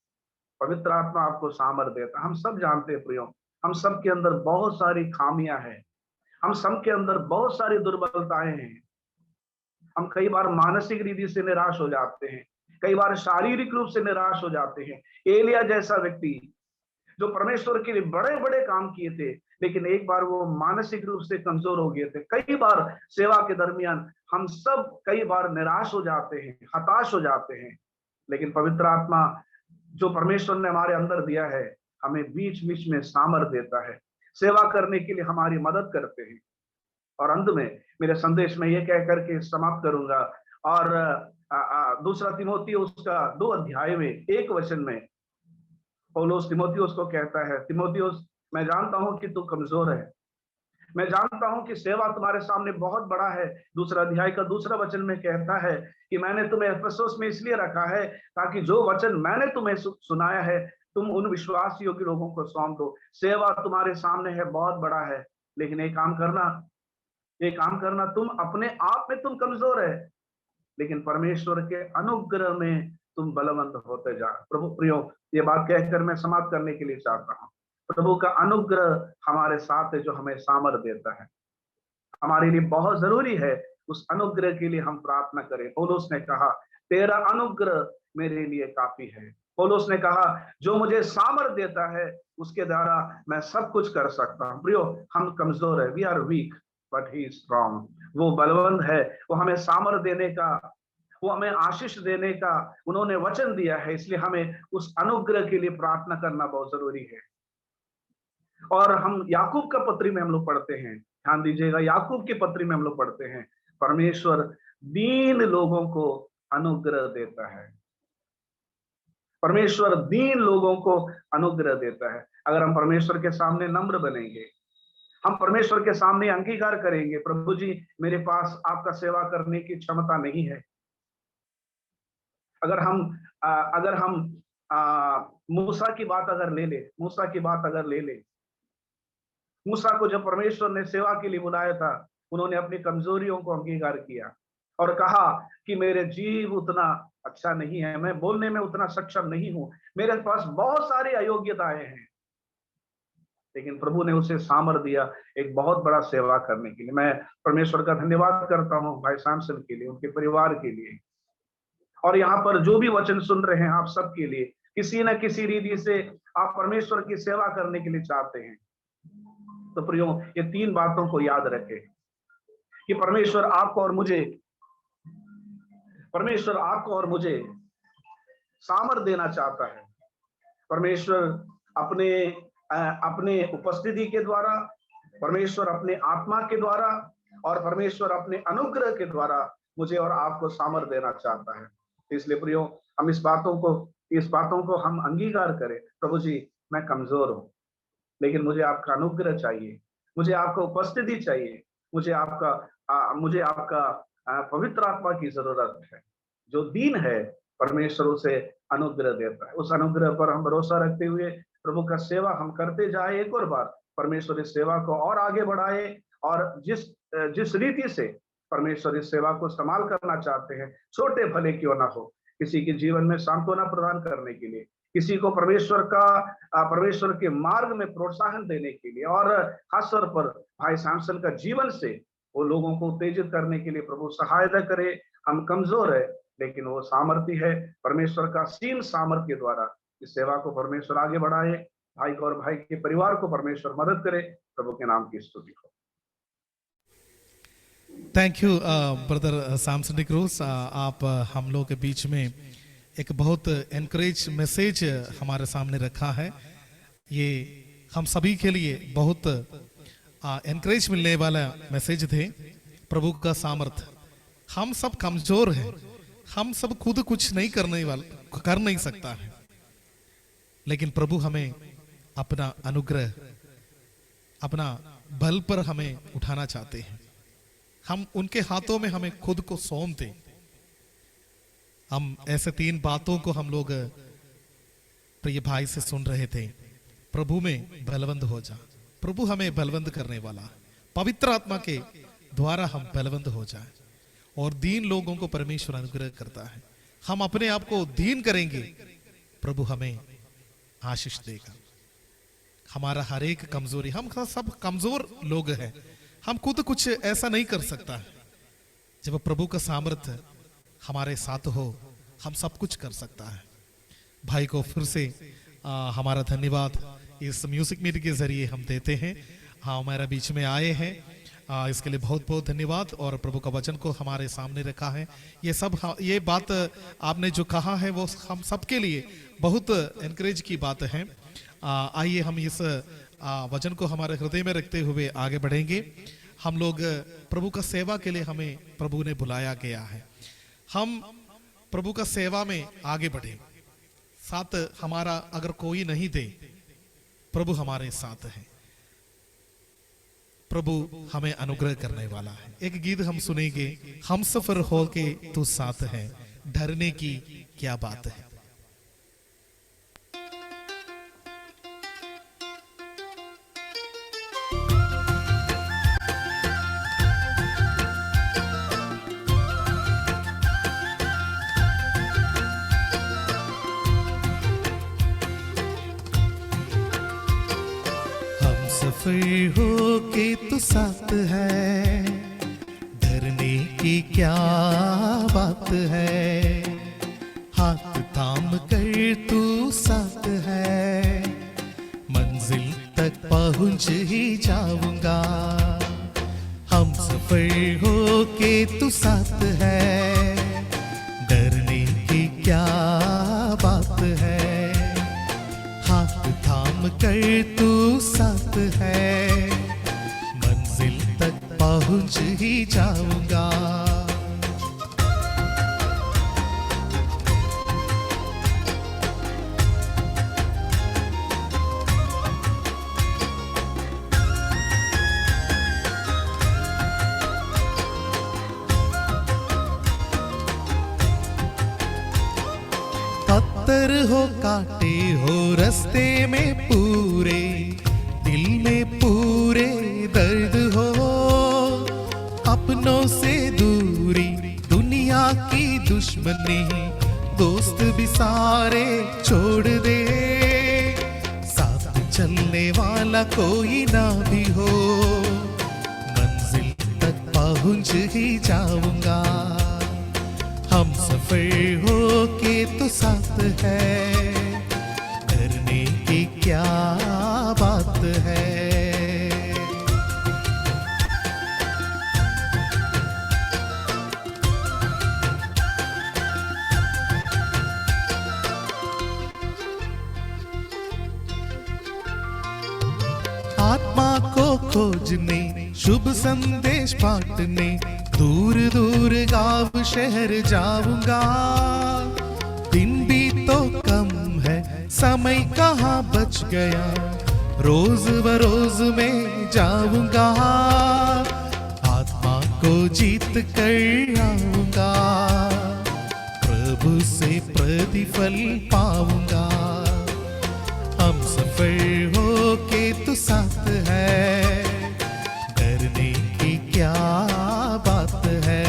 [SPEAKER 6] पवित्र आत्मा आपको सामर्थ देता। हम सब जानते हैं प्रियो, हम सब के अंदर बहुत सारी खामियां हैं, हम सब के अंदर बहुत सारी दुर्बलताएं हैं। हम कई बार मानसिक रीति से निराश हो जाते हैं, कई बार शारीरिक रूप से निराश हो जाते हैं। एलिया जैसा व्यक्ति जो परमेश्वर के लिए बड़े बड़े काम किए थे, लेकिन एक बार वो मानसिक रूप से कमजोर हो गए थे। कई बार सेवा के दरमियान हम सब कई बार निराश हो जाते हैं, हताश हो जाते हैं, लेकिन पवित्र आत्मा जो परमेश्वर ने हमारे अंदर दिया है, हमें बीच बीच में सामर्थ देता है, सेवा करने के लिए हमारी मदद करते हैं। और अंत में मेरे संदेश में ये कह करके समाप्त करूंगा। और दूसरा तीमुथियुस उसका 2 अध्याय में 1 वचन में पौलुस तीमुथियुस को कहता है, तीमुथियुस मैं जानता हूं कि तू कमजोर है, मैं जानता हूं कि सेवा तुम्हारे सामने बहुत बड़ा है। दूसरा अध्याय का दूसरा वचन में कहता है कि मैंने तुम्हें एफेसुस में इसलिए रखा है ताकि जो वचन मैंने तुम्हें सुनाया है तुम उन विश्वास योग्य लोगों को सौंप दो। सेवा तुम्हारे सामने है, बहुत बड़ा है, लेकिन एक काम करना, तुम अपने आप में तुम कमजोर है, लेकिन परमेश्वर के अनुग्रह में तुम बलवंत होते जा। प्रभु प्रियो, ये बात कहकर मैं समाप्त करने के लिए चाहता हूं। प्रभु का अनुग्रह हमारे साथ है जो हमें सामर्थ देता है। हमारे लिए बहुत जरूरी है उस अनुग्रह के लिए हम प्रार्थना करें। पौलुस ने कहा तेरा अनुग्रह मेरे लिए काफी है। पौलुस ने कहा जो मुझे सामर्थ देता है उसके द्वारा मैं सब कुछ कर सकता हूं। प्रियो, हम कमजोर है, we are weak but he is strong. वो बलवंत है, वो हमें सामर्थ देने का, वो हमें आशीष देने का उन्होंने वचन दिया है, इसलिए हमें उस अनुग्रह के लिए प्रार्थना करना बहुत जरूरी है। और हम याकूब का पत्री में हम लोग पढ़ते हैं, ध्यान दीजिएगा, याकूब की पत्री में हम लोग पढ़ते हैं परमेश्वर दीन लोगों को अनुग्रह देता है। परमेश्वर दीन लोगों को अनुग्रह देता है। अगर हम परमेश्वर के सामने नम्र बनेंगे, हम परमेश्वर के सामने अंगीकार करेंगे, प्रभु जी मेरे पास आपका सेवा करने की क्षमता नहीं है। अगर हम मूसा की बात अगर ले ले, मूसा को जब परमेश्वर ने सेवा के लिए बुलाया था, उन्होंने अपनी कमजोरियों को अंगीकार किया और कहा कि मेरे जीव उतना अच्छा नहीं है, मैं बोलने में उतना सक्षम नहीं हूं, मेरे पास बहुत सारी अयोग्यताएं हैं, लेकिन प्रभु ने उसे सामर्थ दिया एक बहुत बड़ा सेवा करने के लिए। मैं परमेश्वर का धन्यवाद करता हूं भाई सैमसन के लिए, उनके परिवार के लिए, और यहाँ पर जो भी वचन सुन रहे हैं आप सब के लिए, किसी न किसी रीति से आप परमेश्वर की सेवा करने के लिए चाहते हैं, तो प्रियो ये 3 बातों को याद रखें कि परमेश्वर आपको और मुझे सामर्थ देना चाहता है। परमेश्वर अपने उपस्थिति के द्वारा, परमेश्वर अपने आत्मा के द्वारा और परमेश्वर अपने अनुग्रह के द्वारा मुझे और आपको सामर्थ देना चाहता है। इसलिए प्रियो हम इस बातों को हम अंगीकार करें। प्रभु जी मैं कमजोर हूं, लेकिन मुझे आपका अनुग्रह चाहिए, मुझे आपका उपस्थिति चाहिए, मुझे आपका पवित्र आत्मा की जरूरत है। जो दीन है परमेश्वर उसे अनुग्रह देता है। उस अनुग्रह पर हम भरोसा रखते हुए प्रभु का सेवा हम करते जाए। एक और बार परमेश्वर इस सेवा को और आगे बढ़ाए, और जिस रीति से परमेश्वर इस सेवा को संभाल करना चाहते हैं, छोटे भले क्यों ना हो, किसी के जीवन में सांत्वना प्रदान करने के लिए, किसी को परमेश्वर के मार्ग में प्रोत्साहन देने के लिए, और खासतौर पर भाई सैमसन का जीवन से वो लोगों को उत्तेजित करने के लिए प्रभु सहायता करे। हम कमजोर है, लेकिन वो सामर्थ्य है, परमेश्वर का असीम सामर्थ्य के द्वारा इस सेवा को परमेश्वर आगे बढ़ाए। भाई को और भाई के परिवार को परमेश्वर मदद करे। प्रभु के नाम की स्तुति हो।
[SPEAKER 2] Thank you brother Samson D'Cruz. आप हम लोग के बीच में एक बहुत एनकरेज मैसेज हमारे सामने रखा है। ये हम सभी के लिए बहुत एनकरेज मिलने वाला मैसेज थे। प्रभु का सामर्थ, हम सब कमजोर हैं, हम सब खुद कुछ नहीं कर नहीं सकता है, लेकिन प्रभु हमें अपना अनुग्रह, अपना बल पर हमें उठाना चाहते हैं। हम उनके हाथों में हमें खुद को सौंप दें। हम ऐसे 3 बातों को हम लोग प्रिय भाई से सुन रहे थे। प्रभु में बलवंत हो जा। प्रभु हमें बलवंत करने वाला, पवित्र आत्मा के द्वारा हम बलवंत हो जाए, और दीन लोगों को परमेश्वर अनुग्रह करता है। हम अपने आप को दीन करेंगे, प्रभु हमें आशीष देगा। हमारा हर एक कमजोरी, हम सब कमजोर लोग हैं, हम खुद कुछ ऐसा नहीं कर सकता है जब प्रभु का सामर्थ्य हमारे साथ हो, हम सब कुछ कर सकता है। भाई को फिर से हमारा धन्यवाद इस म्यूजिक मीट के जरिए हम देते हैं। हाँ, हमारे बीच में आए हैं, इसके लिए बहुत बहुत धन्यवाद। और प्रभु का वचन को हमारे सामने रखा है। ये बात आपने जो कहा है वो हम सबके लिए बहुत एनकरेज की बात है। आइए हम इस वचन को हमारे हृदय में रखते हुए आगे बढ़ेंगे। हम लोग प्रभु का सेवा के लिए हमें प्रभु ने बुलाया गया है। हम प्रभु का सेवा में आगे बढ़े। साथ हमारा अगर कोई नहीं दे, प्रभु हमारे साथ है। प्रभु हमें अनुग्रह करने वाला है। एक गीत हम सुनेंगे, हम सफर हो के तू साथ है, डरने की क्या बात है। सफर हो के तू साथ है, डरने की क्या बात है। हाथ थाम कर तू साथ है, मंजिल तक पहुंच ही जाऊंगा। हम सफर हो के तू साथ है, डरने की क्या बात है। हाथ थाम कर तू साथ है, मंजिल तक पहुंच ही जाऊंगा। पत्थर हो, कांटे हो रास्ते में पूरे, दिल में पूरे दर्द हो। अपनों से दूरी, दुनिया की दुश्मनी, दोस्त भी सारे छोड़ दे। साथ चलने वाला कोई ना भी हो, मंजिल तक पहुंच ही जाऊंगा। हम सफर हो के तो साथ है, डरने की क्या बात है। आत्मा को खोजने, शुभ संदेश बांटने, दूर दूर गांव शहर जाऊंगा। दिन भी तो कम है, समय कहाँ बच गया, रोज बरोज में जाऊंगा। आत्मा को जीत कर आऊंगा, प्रभु से प्रतिफल पाऊंगा। हम सफर हो के तो साथ है, डरने की क्या बात है।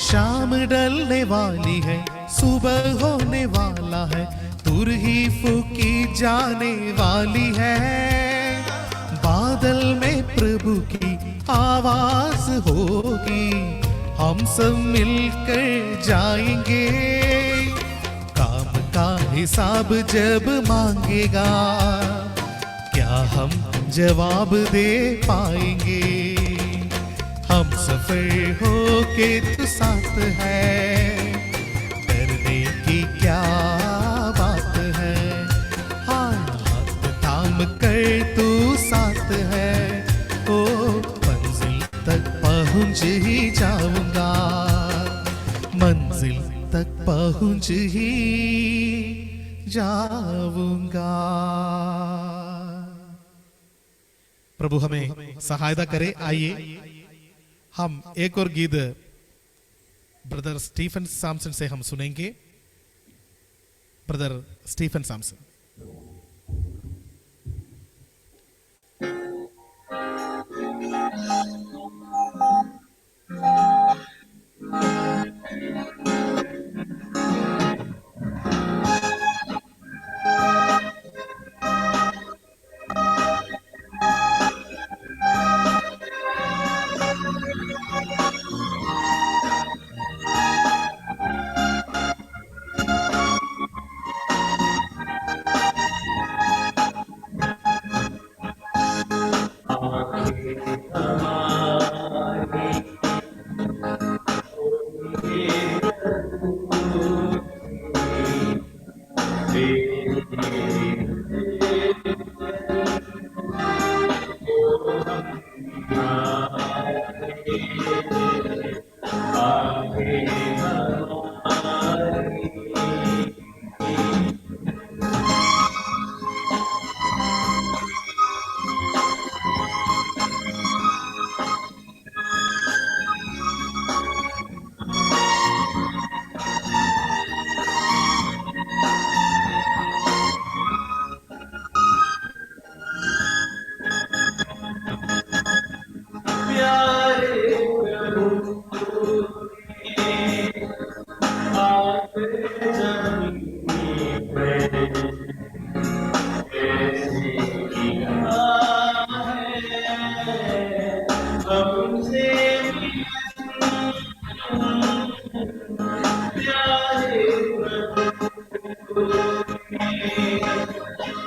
[SPEAKER 2] शाम ढलने वाली है, सुबह होने वाला है, दूर ही फूकी जाने वाली है। बादल में प्रभु की आवाज होगी, हम सब मिलकर जाएंगे। काम का हिसाब जब मांगेगा, क्या हम जवाब दे पाएंगे। हम सफर हो के तो साथ है, डरने की क्या बात है। हाथ थाम कर तू साथ है, ओ मंजिल तक पहुंच ही जाऊंगा। मंजिल तक पहुंच ही जाऊंगा। प्रभु हमें सहायता करे। आइए हम एक और गीत ब्रदर स्टीफन सैमसन से हम सुनेंगे। Brother Stephen Samson.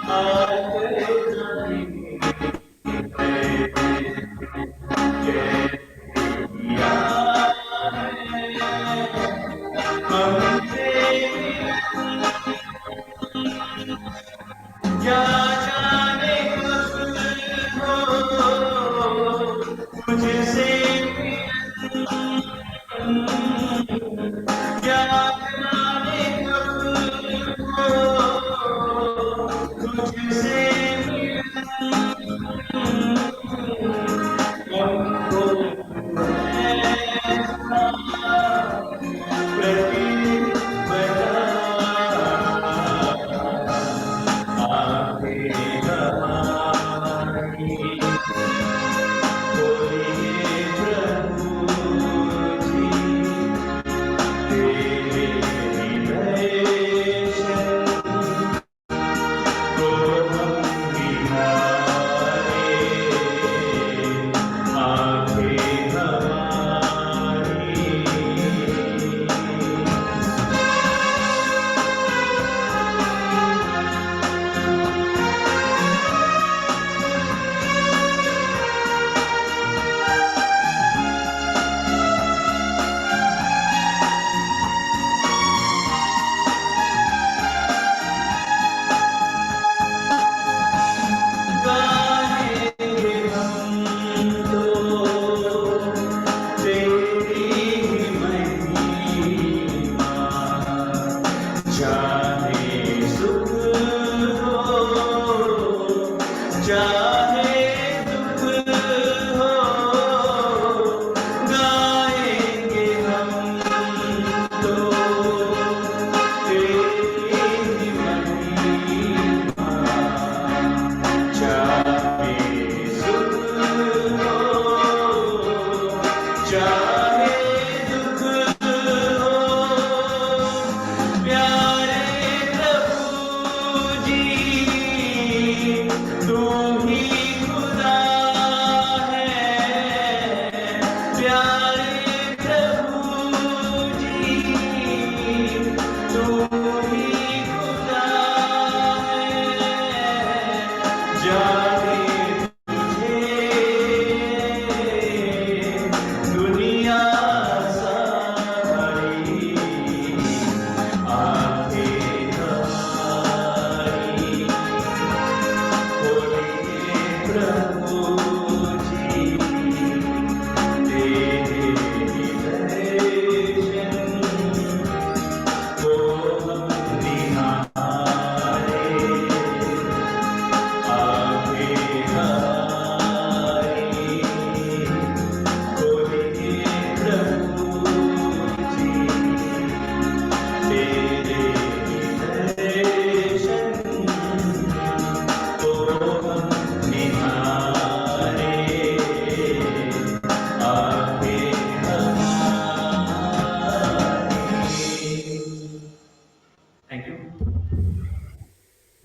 [SPEAKER 1] क्या जाने कब हो मुझसे क्या जाने कब हो मुझसे हमको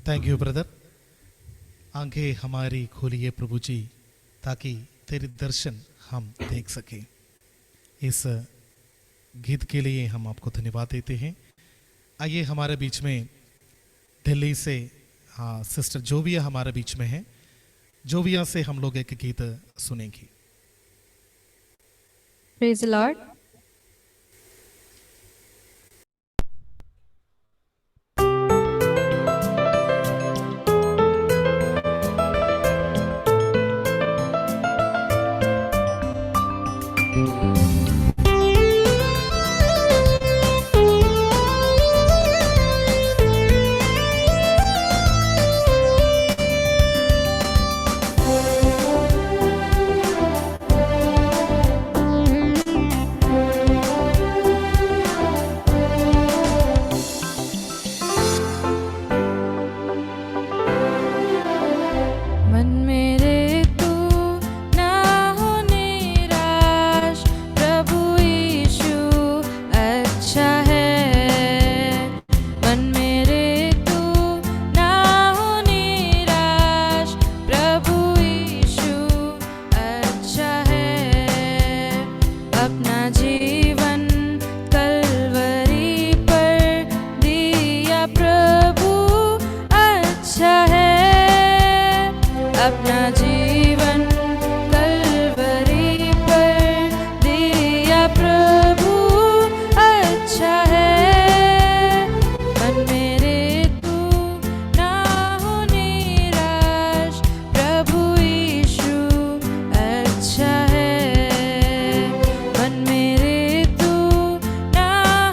[SPEAKER 2] थैंक यू ब्रदर। आंखें हमारी खोलिए प्रभु जी ताकि तेरे दर्शन हम देख सकें। इस गीत के लिए हम आपको धन्यवाद देते हैं। आइए हमारे बीच में दिल्ली से सिस्टर जोविया हमारे बीच में है। जोविया से हम लोग एक गीत सुनेंगे।
[SPEAKER 8] Praise the Lord. अपना जीवन कलवरी पर दिया प्रभु अच्छा है। मन मेरे तू ना हो निराश, प्रभु यीशु अच्छा है। मन मेरे तू ना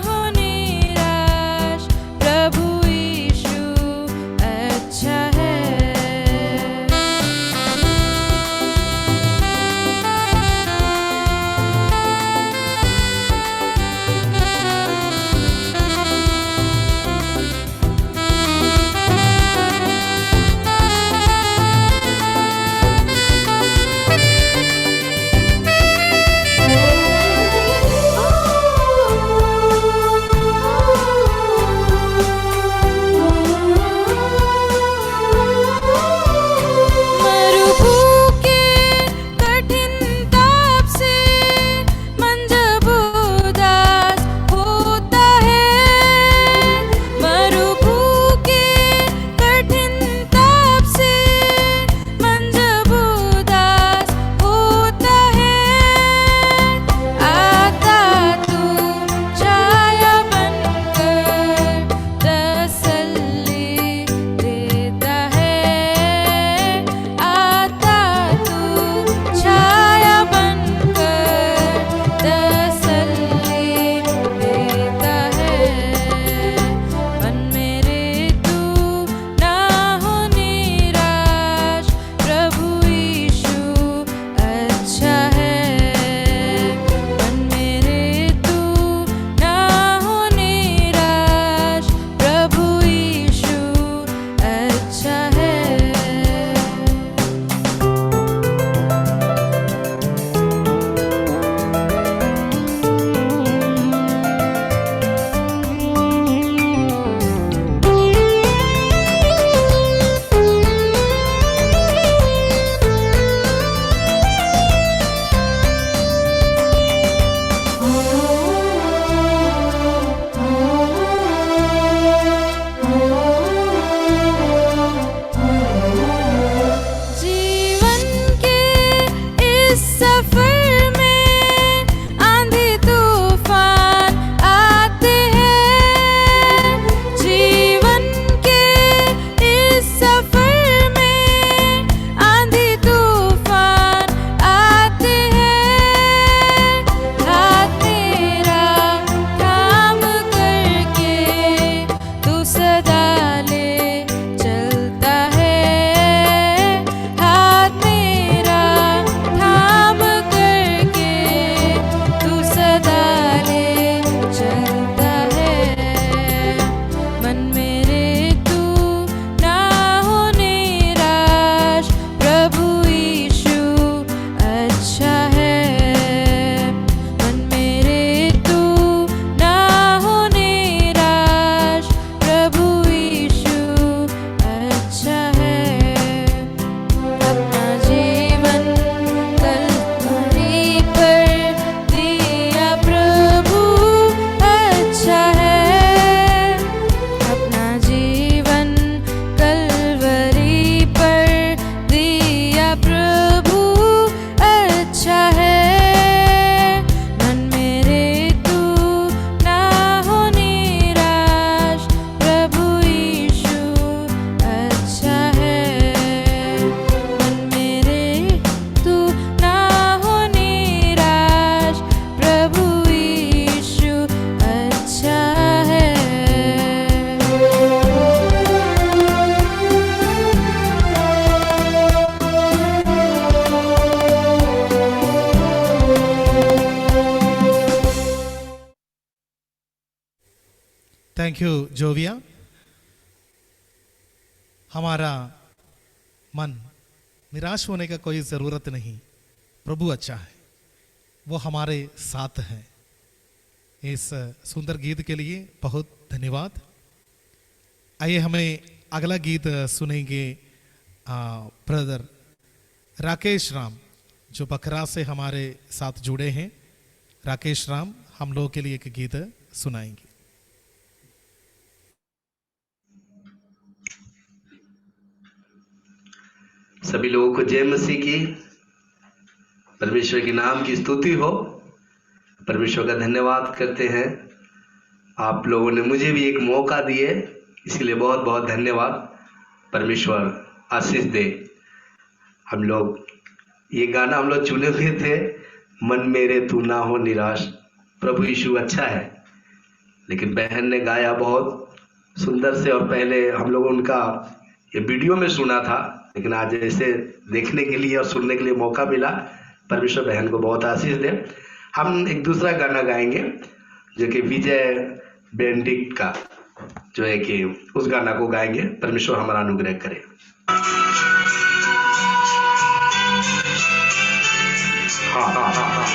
[SPEAKER 8] हो निराश, प्रभु यीशु अच्छा है। मरुभूमि कठिन ताप से मन जब उदास होता है, मरुभूमि कठिन ताप से मन जब उदास होता है, आता तू छाया बनकर तसल्ली देता है, आता तू छाया बनकर तसल्ली देता है। मन मेरे तू ना हो निराश, प्रभु यीशु अच्छा है। मन मेरे तू ना हो निराश, प्रभु यीशु अच्छा है। जीवन के इस सफर में आंधी तूफान आते हैं, जीवन के इस सफर में आंधी तूफान आते हैं, हाथ तेरा थाम करके तू सदा ले चलता है, हाथ मेरा थाम करके तू सदा ले चलता है। मन मेरे तू ना हो निराश, प्रभु यीशु अच्छा है। मन मेरे तू ना हो निराश, प्रभु यीशु अच्छा है। अपना जीवन कलवरी पर दिया प्रभु अच्छा है। अपना जीवन कलवरी पर दिया प्रभु अच्छा है। मन मेरे तू ना हो निराश, प्रभु यीशु अच्छा है। मन मेरे तू ना हो निराश, प्रभु यीशु अच्छा है।
[SPEAKER 2] Thank you Jovia. हमारा मन निराश होने का कोई ज़रूरत नहीं, प्रभु अच्छा है, वो हमारे साथ हैं। इस सुंदर गीत के लिए बहुत धन्यवाद। आइए हमें अगला गीत सुनेंगे ब्रदर राकेश राम, जो बकरा से हमारे साथ जुड़े हैं। राकेश राम हम लोगों के लिए एक गीत सुनाएंगे।
[SPEAKER 9] सभी लोगों को जय मसीह की, परमेश्वर के नाम की स्तुति हो। परमेश्वर का धन्यवाद करते हैं। आप लोगों ने मुझे भी एक मौका दिए, इसके लिए बहुत बहुत धन्यवाद। परमेश्वर आशीष दे। हम लोग ये गाना हम लोग चुने हुए थे, मन मेरे तू ना हो निराश। प्रभु यीशु अच्छा है, लेकिन बहन ने गाया बहुत सुंदर से, और पहले हम लोग उनका ये वीडियो में सुना था, लेकिन आज ऐसे देखने के लिए और सुनने के लिए मौका मिला। परमेश्वर बहन को बहुत आशीष दे। हम एक दूसरा गाना गाएंगे जो कि विजय बेंडिक्ट का जो है कि उस गाना को गाएंगे। परमेश्वर हमारा अनुग्रह करे। हाँ हाँ हाँ हाँ।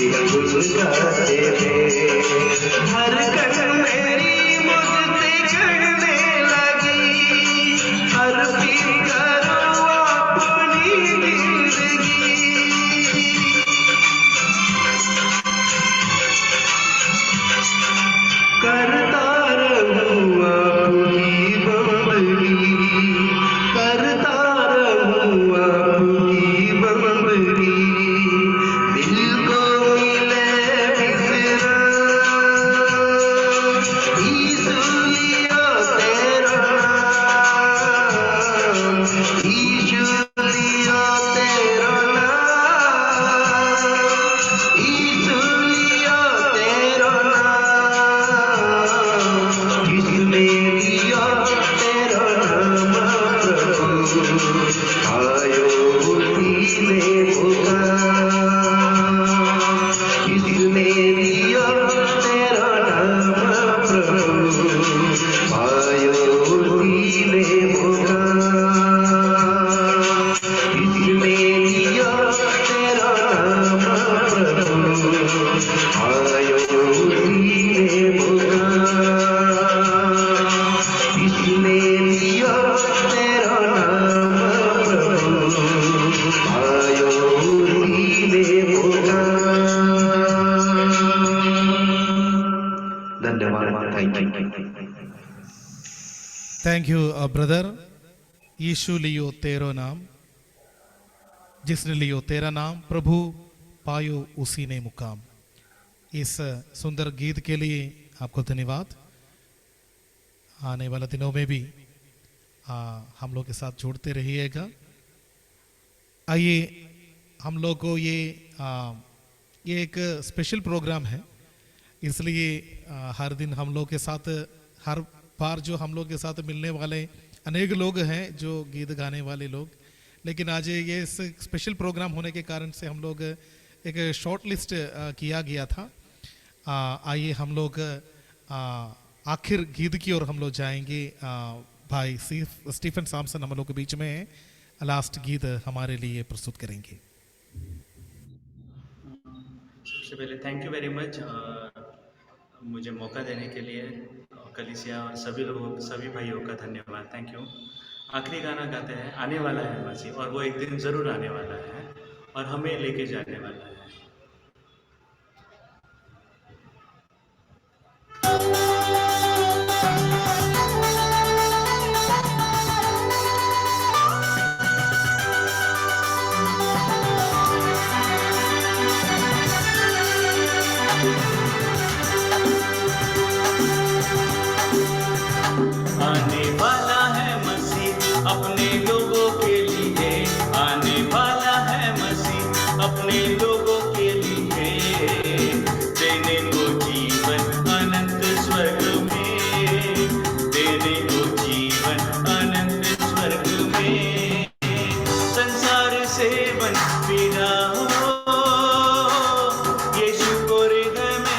[SPEAKER 9] जीवन गुजरते हैं। धड़कन मेरी मुझसे चढ़ने लगी, अर्पित करो अपनी जिंदगी। करता रहूं आपकी बंदगी, करता रहूं आपकी बंदगी। दिल को मिले विश्राम, यीशु लियो तेरा नाम, यीशु लियो तेरा नाम, यीशु लियो तेरा नाम, जिसने लिया तेरा नाम प्रभु, आयो उसी ने पुकार। जिसने लिया तेरा नाम प्रभु, आयो उसी ने पुकार। जिसने लिया तेरा नाम प्रभु, आयो उसी ने पुकार। जिसने लिया तेरा नाम प्रभु, आयो उसी ने पुकार। धन्यवाद। Thank you.
[SPEAKER 2] Thank you brother. यीशु लियो तेरो नाम, जिसने लियो तेरा नाम प्रभु, पायो उसी ने मुकाम। इस सुंदर गीत के लिए आपको धन्यवाद। आने वाले दिनों में भी हम लोग के साथ जुड़ते रहिएगा। आइए हम लोग को ये एक स्पेशल प्रोग्राम है, इसलिए हर दिन हम लोग के साथ, हर बार जो हम लोग के साथ मिलने वाले अनेक लोग हैं जो गीत गाने वाले लोग, लेकिन आज ये स्पेशल प्रोग्राम होने के कारण से हम लोग एक शॉर्ट लिस्ट किया गया था। आइए हम लोग आखिर गीत की ओर हम लोग जाएंगे। भाई स्टीफन सैमसन हम लोग के बीच में है, लास्ट गीत हमारे लिए प्रस्तुत करेंगे।
[SPEAKER 10] सबसे पहले थैंक यू वेरी मच मुझे मौका देने के लिए, कलीसिया और सभी लोगों, सभी भाइयों का धन्यवाद। Thank you. आखिरी गाना गाते हैं, आने वाला है मसीह, और वो एक दिन ज़रूर आने वाला है और हमें लेके जाने वाला है।
[SPEAKER 1] आने वाला है मसीह अपने लोगों के लिए, आने वाला है मसीह अपने लोगों के लिए, देने को जीवन अनंत स्वर्ग में, देने को जीवन अनंत स्वर्ग में। संसार से बन फिरा हो, यीशु को हृदय में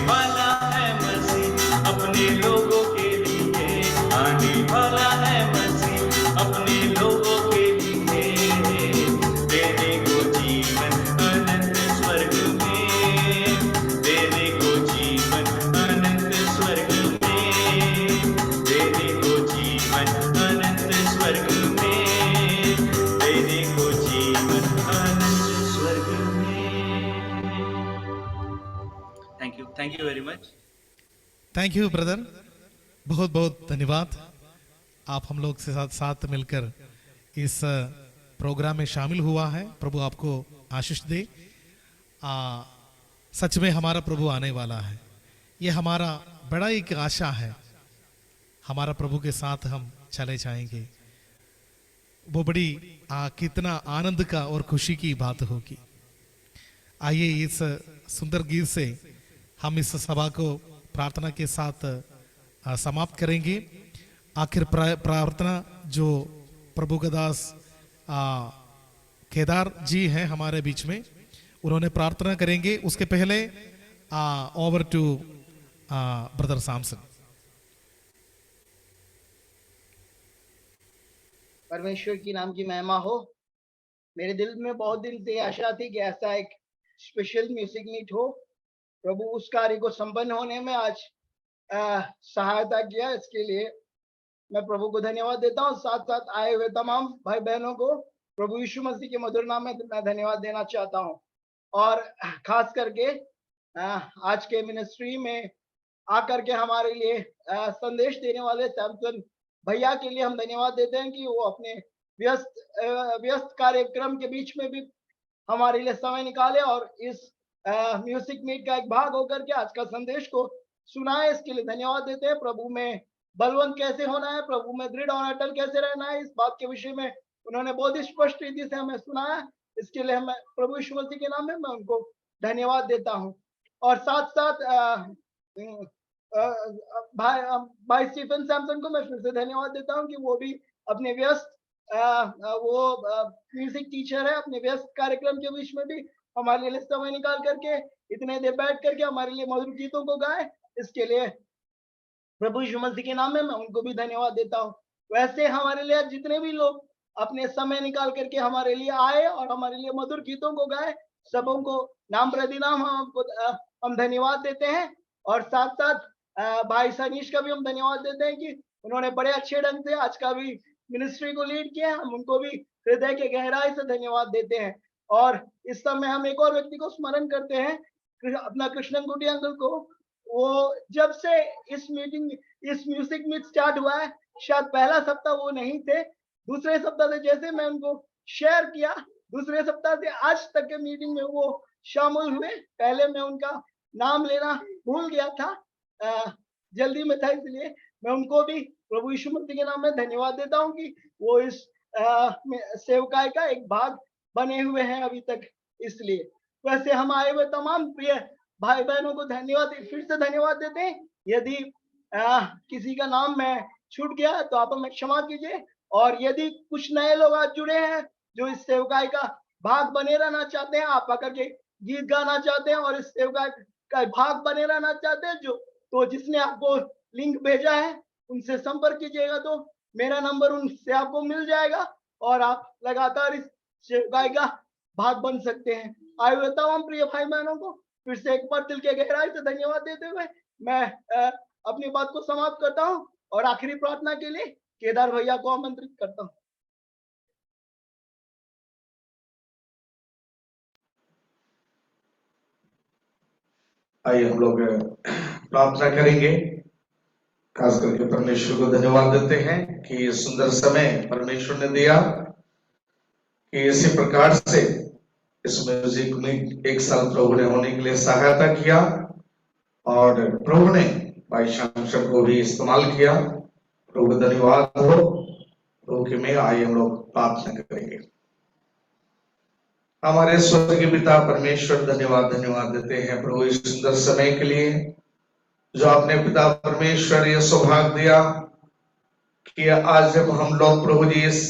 [SPEAKER 1] वाला है मसीह अपने लोगों के लिए, आने वाला है मसीह अपने लोगों के लिए, देने को जीवन अनंत स्वर्ग में, देने को जीवन अनंत स्वर्ग में, देने को जीवन अनंत स्वर्ग में, देने को जीवन अनंत स्वर्ग में। Thank you very much.
[SPEAKER 2] Thank you brother, बहुत बहुत धन्यवाद। आप हम लोग से साथ मिलकर इस प्रोग्राम में शामिल हुआ है। प्रभु आपको आशीष दे। सच में हमारा प्रभु आने वाला है, ये हमारा बड़ा एक आशा है। हमारा प्रभु के साथ हम चले जाएंगे, वो बड़ी कितना आनंद का और खुशी की बात होगी। आइए इस सुंदर गीत से हम इस सभा को प्रार्थना के साथ समाप्त करेंगे। आखिर प्रार्थना जो प्रभु का दास केदार जी हैं हमारे बीच में, उन्होंने प्रार्थना करेंगे। उसके पहले ओवर टू ब्रदर सैमसन।
[SPEAKER 11] परमेश्वर की नाम की महिमा हो। मेरे दिल में बहुत दिन से आशा थी कि ऐसा एक स्पेशल म्यूजिक मीट हो। प्रभु उस कार्य को संपन्न होने में आज सहायता किया, इसके लिए मैं प्रभु को धन्यवाद देता हूँ। साथ साथ आए हुए तमाम भाई बहनों को प्रभु यीशु मसीह के मधुर नाम में मैं धन्यवाद देना चाहता हूँ। और खास करके आज के मिनिस्ट्री में आकर के हमारे लिए संदेश देने वाले सैमसन भैया के लिए हम धन्यवाद देते हैं कि वो अपने व्यस्त कार्यक्रम के बीच में भी हमारे लिए समय निकाले और इस म्यूजिक मीट का एक भाग होकर के आज का संदेश को सुनाए। इसके लिए धन्यवाद देते हैं। प्रभु में बलवंत कैसे होना है, प्रभु में दृढ़ और अटल कैसे रहना है, इस बात के विषय में उन्होंने बहुत ही स्पष्ट रीति से हमें सुनाया। इसके लिए मैं प्रभु यीशु मसीह के नाम में मैं उनको धन्यवाद देता हूँ। और साथ साथ भाई स्टीफन सैमसन को मैं फिर से धन्यवाद देता हूँ कि वो भी अपने व्यस्त वो म्यूजिक टीचर है, अपने व्यस्त कार्यक्रम के बीच में भी हमारे लिए समय निकाल करके इतने देर बैठ करके हमारे लिए मधुर गीतों को गाए। इसके लिए प्रभु यीशु मसीह के नाम में मैं उनको भी धन्यवाद देता हूँ। वैसे हमारे लिए जितने भी लोग अपने समय निकाल करके हमारे लिए आए और हमारे लिए मधुर गीतों को गाए, सबों को नाम प्रति नाम हम धन्यवाद देते हैं। और साथ साथ भाई सनीश का भी हम धन्यवाद देते हैं कि उन्होंने बड़े अच्छे ढंग से आज का भी मिनिस्ट्री को लीड किया। हम उनको भी हृदय के गहराई से धन्यवाद देते हैं। और इस समय हम एक और व्यक्ति को स्मरण करते हैं, अपना कृष्णन गुटी अंकल को। वो जब से इस म्यूजिक मीट स्टार्ट हुआ है, शायद पहला सप्ताह वो नहीं थे, दूसरे सप्ताह से जैसे मैं उनको शेयर किया, दूसरे सप्ताह से आज तक के मीटिंग में वो शामिल हुए। पहले मैं उनका नाम लेना भूल गया था, जल्दी में था, इसलिए मैं उनको भी प्रभु यीशु मसीह के नाम में धन्यवाद देता हूँ कि वो इस सेवकाई का एक भाग बने हुए हैं अभी तक। इसलिए वैसे हम आए हुए तमाम प्रिय भाई बहनों को फिर से धन्यवाद देते हैं। यदि किसी का नाम मैं छूट गया तो आप हमें क्षमा कीजिए। और यदि कुछ नए लोग आज जुड़े हैं जो इस सेवकाई का भाग बने रहना चाहते हैं, आप आकर के गीत गाना चाहते हैं और इस सेवकाई का भाग बने रहना चाहते हैं, तो जिसने आपको लिंक भेजा है उनसे संपर्क कीजिएगा, तो मेरा नंबर उनसे आपको मिल जाएगा और आप लगातार इस सेवकाई का भाग बन सकते हैं। आए हुए तमाम प्रिय भाई बहनों को फिर से एक बार दिल के गहराई से धन्यवाद देते हुए मैं अपनी बात को समाप्त करता हूं और आखिरी प्रार्थना के लिए केदार भैया को आमंत्रित करता हूं।
[SPEAKER 12] आइए हम लोग प्रार्थना करेंगे। खास करके परमेश्वर को धन्यवाद देते हैं कि ये सुंदर समय परमेश्वर ने दिया कि इसी प्रकार से इस म्यूजिक में एक साल प्रभु ने होने के लिए सहायता किया और प्रभु ने भाई शमशर को भी इस्तेमाल किया। प्रभु का धन्यवाद हो। प्रभु के में आइए हम लोग प्रार्थना करेंगे। हमारे स्वर्गीय पिता परमेश्वर धन्यवाद देते हैं प्रभु इस सुंदर समय के लिए जो आपने पिता परमेश्वर ये सौभाग्य दिया कि आज जब हम लोग प्रभु जी इस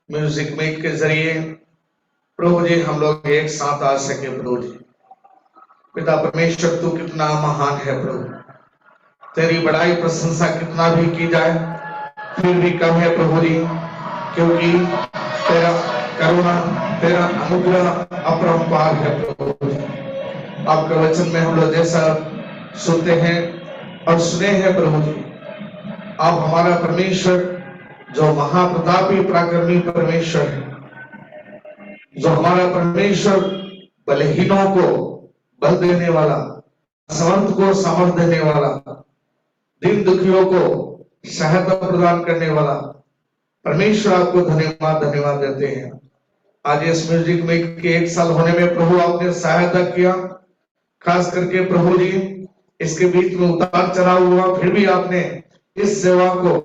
[SPEAKER 12] म्यूजिक मीट के जरिए प्रभु जी हम लोग एक साथ आ सके। प्रभु जी पिता परमेश्वर तू कितना महान है प्रभु, तेरी बड़ाई प्रशंसा कितना भी की जाए फिर भी कम है प्रभु जी, क्योंकि तेरा करुणा तेरा अनुग्रह अपरंपार है प्रभु। आपके वचन में हम लोग जैसा सुनते हैं और सुने हैं प्रभु जी, आप हमारा परमेश्वर जो महाप्रतापी पराक्रमी परमेश्वर है, जो हमारा परमेश्वर बलहीनों को बल देने वाला, समर्थ को सामर्थ देने वाला, दीन दुखियों को सहायता प्रदान करने वाला परमेश्वर, आपको धन्यवाद धन्यवाद देते हैं। आज इस म्यूजिक में के 1 साल होने में प्रभु आपने सहायता किया, खास करके प्रभु जी इसके बीच में उतार चढ़ाव हुआ, फिर भी आपने इस सेवा को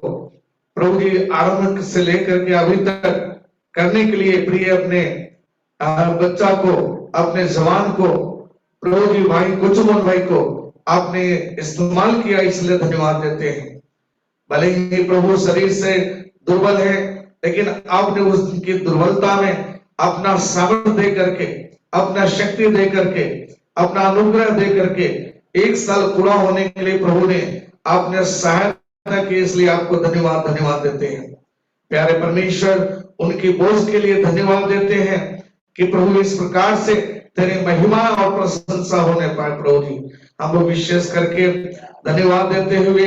[SPEAKER 12] प्रभु जी आरंभ से लेकर के अभी तक करने के लिए प्रिय अपने बच्चा को, अपने जवान को, प्रभु जी भाई कुचुमन भाई को आपने इस्तेमाल किया, इसलिए धन्यवाद देते हैं। भले ही प्रभु शरीर से दुर्बल है, लेकिन आपने उसकी दुर्बलता में अपना सामर्थ्य दे करके, अपना शक्ति दे करके, अपना अनुग्रह दे करके 1 साल पूरा होने के लिए प्रभु ने आपने सहायता की, इसलिए आपको धन्यवाद धन्यवाद देते हैं। प्यारे परमेश्वर, उनकी बोझ के लिए धन्यवाद देते हैं कि प्रभु इस प्रकार से तेरी महिमा और प्रशंसा होने पाए। प्रभु जी हम लोग विशेष करके धन्यवाद देते हुए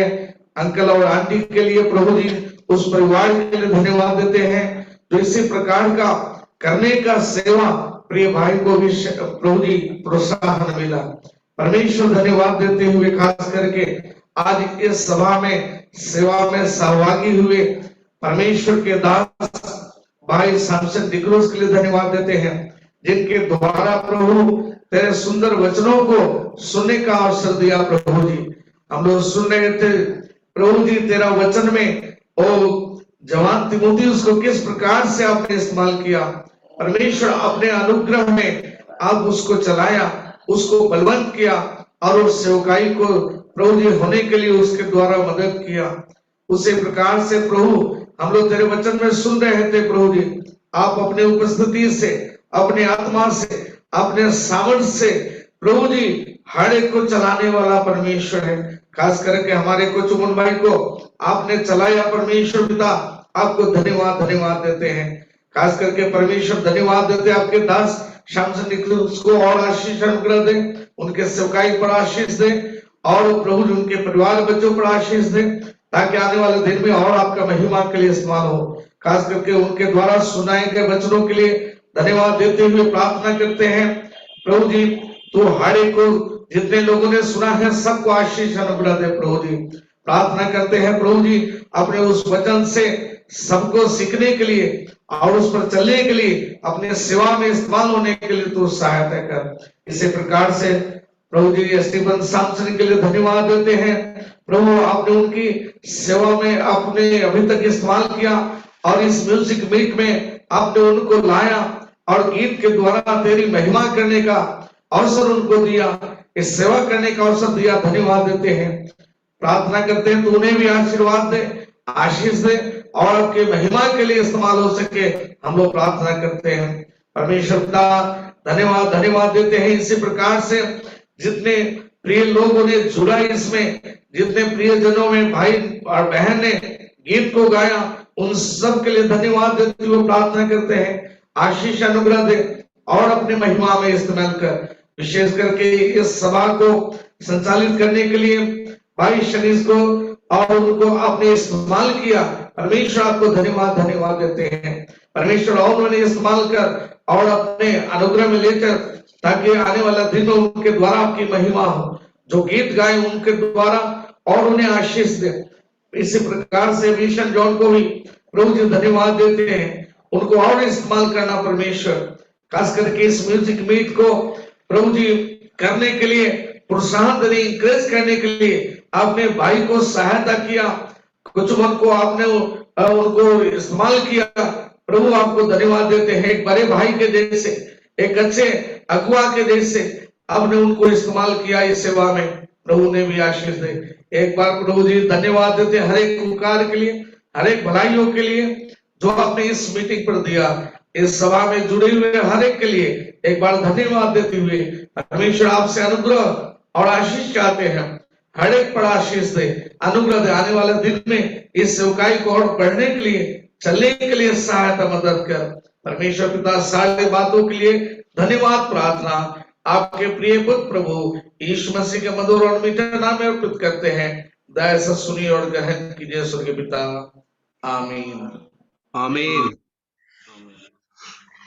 [SPEAKER 12] अंकल और आंटी के लिए प्रभु जी, उस परिवार के लिए धन्यवाद देते हैं जो इसी प्रकार का करने का सेवा प्रिय भाई को भी प्रभु जी प्रोत्साहन मिला। परमेश्वर धन्यवाद देते हुए खास करके आज इस सभा में सेवा में सहभागी हुए परमेश्वर के दास भाई सैमसन डिक्रूज के लिए धन्यवाद देते हैं, जिनके द्वारा प्रभु तेरे सुंदर वचनों को सुनने का अवसर दिया। प्रभु जी हम लोग सुन रहे थे प्रभु जी तेरा वचन में ओ जवान तिमोथियुस को किस प्रकार से आपने इस्तेमाल किया। परमेश्वर अपने अनुग्रह में आप उसको चलाया, उसको बलवंत किया और उस सेवकाई को प्रभु जी होने के लिए उसके द्वारा मदद किया। उसी प्रकार से प्रभु हम लोग तेरे वचन में सुन रहे थे प्रभु जी, आप अपने उपस्थिति से, अपने आत्मा से, अपने सामर्थ्य से प्रभु जी हर एक को चलाने वाला परमेश्वर है। खास करके हमारे को चुमन भाई को आपने चलाया परमेश्वर पिता, आपको धन्यवाद धन्यवाद देते हैं। खास करके परमेश्वर धन्यवाद देते हैं आपके दास सैमसन डिक्रूज को, और आशीष अनुग्रह दे, उनके सेवकाई पर आशीष दे, और प्रभु जी उनके परिवार बच्चों पर आशीष दे, ताकि आने वाले दिन में और आपका महिमा के लिए इस्तेमाल हो। खास करके उनके द्वारा सुनाए गए वचनों के लिए धन्यवाद देते हुए प्रार्थना करते हैं प्रभु जी, तो हर एक को जितने लोगों ने सुना है सबको आशीष अनुग्रह दे। प्रभु जी प्रार्थना करते हैं प्रभु जी, अपने उस वचन से सबको सीखने के लिए और उस पर चलने के लिए, अपने सेवा में इस्तेमाल होने के लिए तू सहायता कर। इसी प्रकार से प्रभु जी स्टीफन सैमसन के लिए धन्यवाद देते हैं। प्रभु आपने उनकी सेवा में आपने अभी तक इस्तेमाल किया, और इस म्यूजिक मीट में आपने उनको लाया और गीत के द्वारा तेरी महिमा करने का अवसर उनको दिया, इस सेवा करने का अवसर दिया। धन्यवाद देते हैं, प्रार्थना करते हैं तो उन्हें भी आशीर्वाद दे, आशीष दे, और आपके महिमा के लिए इस्तेमाल हो सके, हम लोग प्रार्थना करते हैं। परमेश्वर पिता धन्यवाद धन्यवाद देते हैं। इसी प्रकार से जितने प्रिय लोगों ने जुड़ा इसमें, जितने प्रिय जनों में भाई और बहन ने गीत को गाया, उन सब के लिए धन्यवाद देते हुए प्रार्थना करते हैं, आशीष अनुग्रह दे और अपने महिमा में इस्तेमाल कर। विशेष करके इस सभा को संचालित करने के लिए भाई शनीश को और उनको आपने इस्तेमाल किया, परमेश्वर आपको धन्यवाद धन्यवाद देते हैं। परमेश्वर और उन्होंने इस्तेमाल कर और अपने अनुग्रह में लेकर, ताकि आने वाला दिन में उनके द्वारा आपकी महिमा हो, जो गीत गाए उनके द्वारा और उन्हें आशीष दे। इसी प्रकार से मिशन जॉन को भी प्रभु जी धन्यवाद देते हैं, उनको और इस्तेमाल करना परमेश्वर। खास करके इस म्यूजिक मीट को प्रभु जी करने के लिए, प्रोत्साहन देने, इंकरेज करने के लिए आपने भाई को सहायता किया, कुछ को आपने उनको इस्तेमाल किया। प्रभु आपको धन्यवाद देते हैं, एक बड़े भाई के जैसे, एक अच्छे अगुआ के जैसे आपने उनको इस्तेमाल किया इस सेवा में। प्रभु ने भी आशीष दे। एक बार प्रभु जी धन्यवाद देते हर एक उपकार के लिए, हर एक भलाइयों के लिए जो आपने इस मीटिंग पर दिया। इस सभा में जुड़े हुए हर एक के लिए एक बार धन्यवाद देते हुए परमेश्वर आपसे अनुग्रह और आशीष चाहते हैं, हर एक पर आशीष दे, अनुग्रह दे। आने वाले दिन में इस सेवकाई को और बढ़ने के लिए, चलने के लिए सहायता मदद कर। परमेश्वर पिता सारी बातों के लिए धन्यवाद प्रार्थना आपके प्रिय पुत्र प्रभु यीशु मसीह के मधुर और मीठे नाम में अर्पित करते हैं। दया से सुनिए और ग्रहण कीजिए स्वर्गीय पिता, आमीन।
[SPEAKER 4] Amen.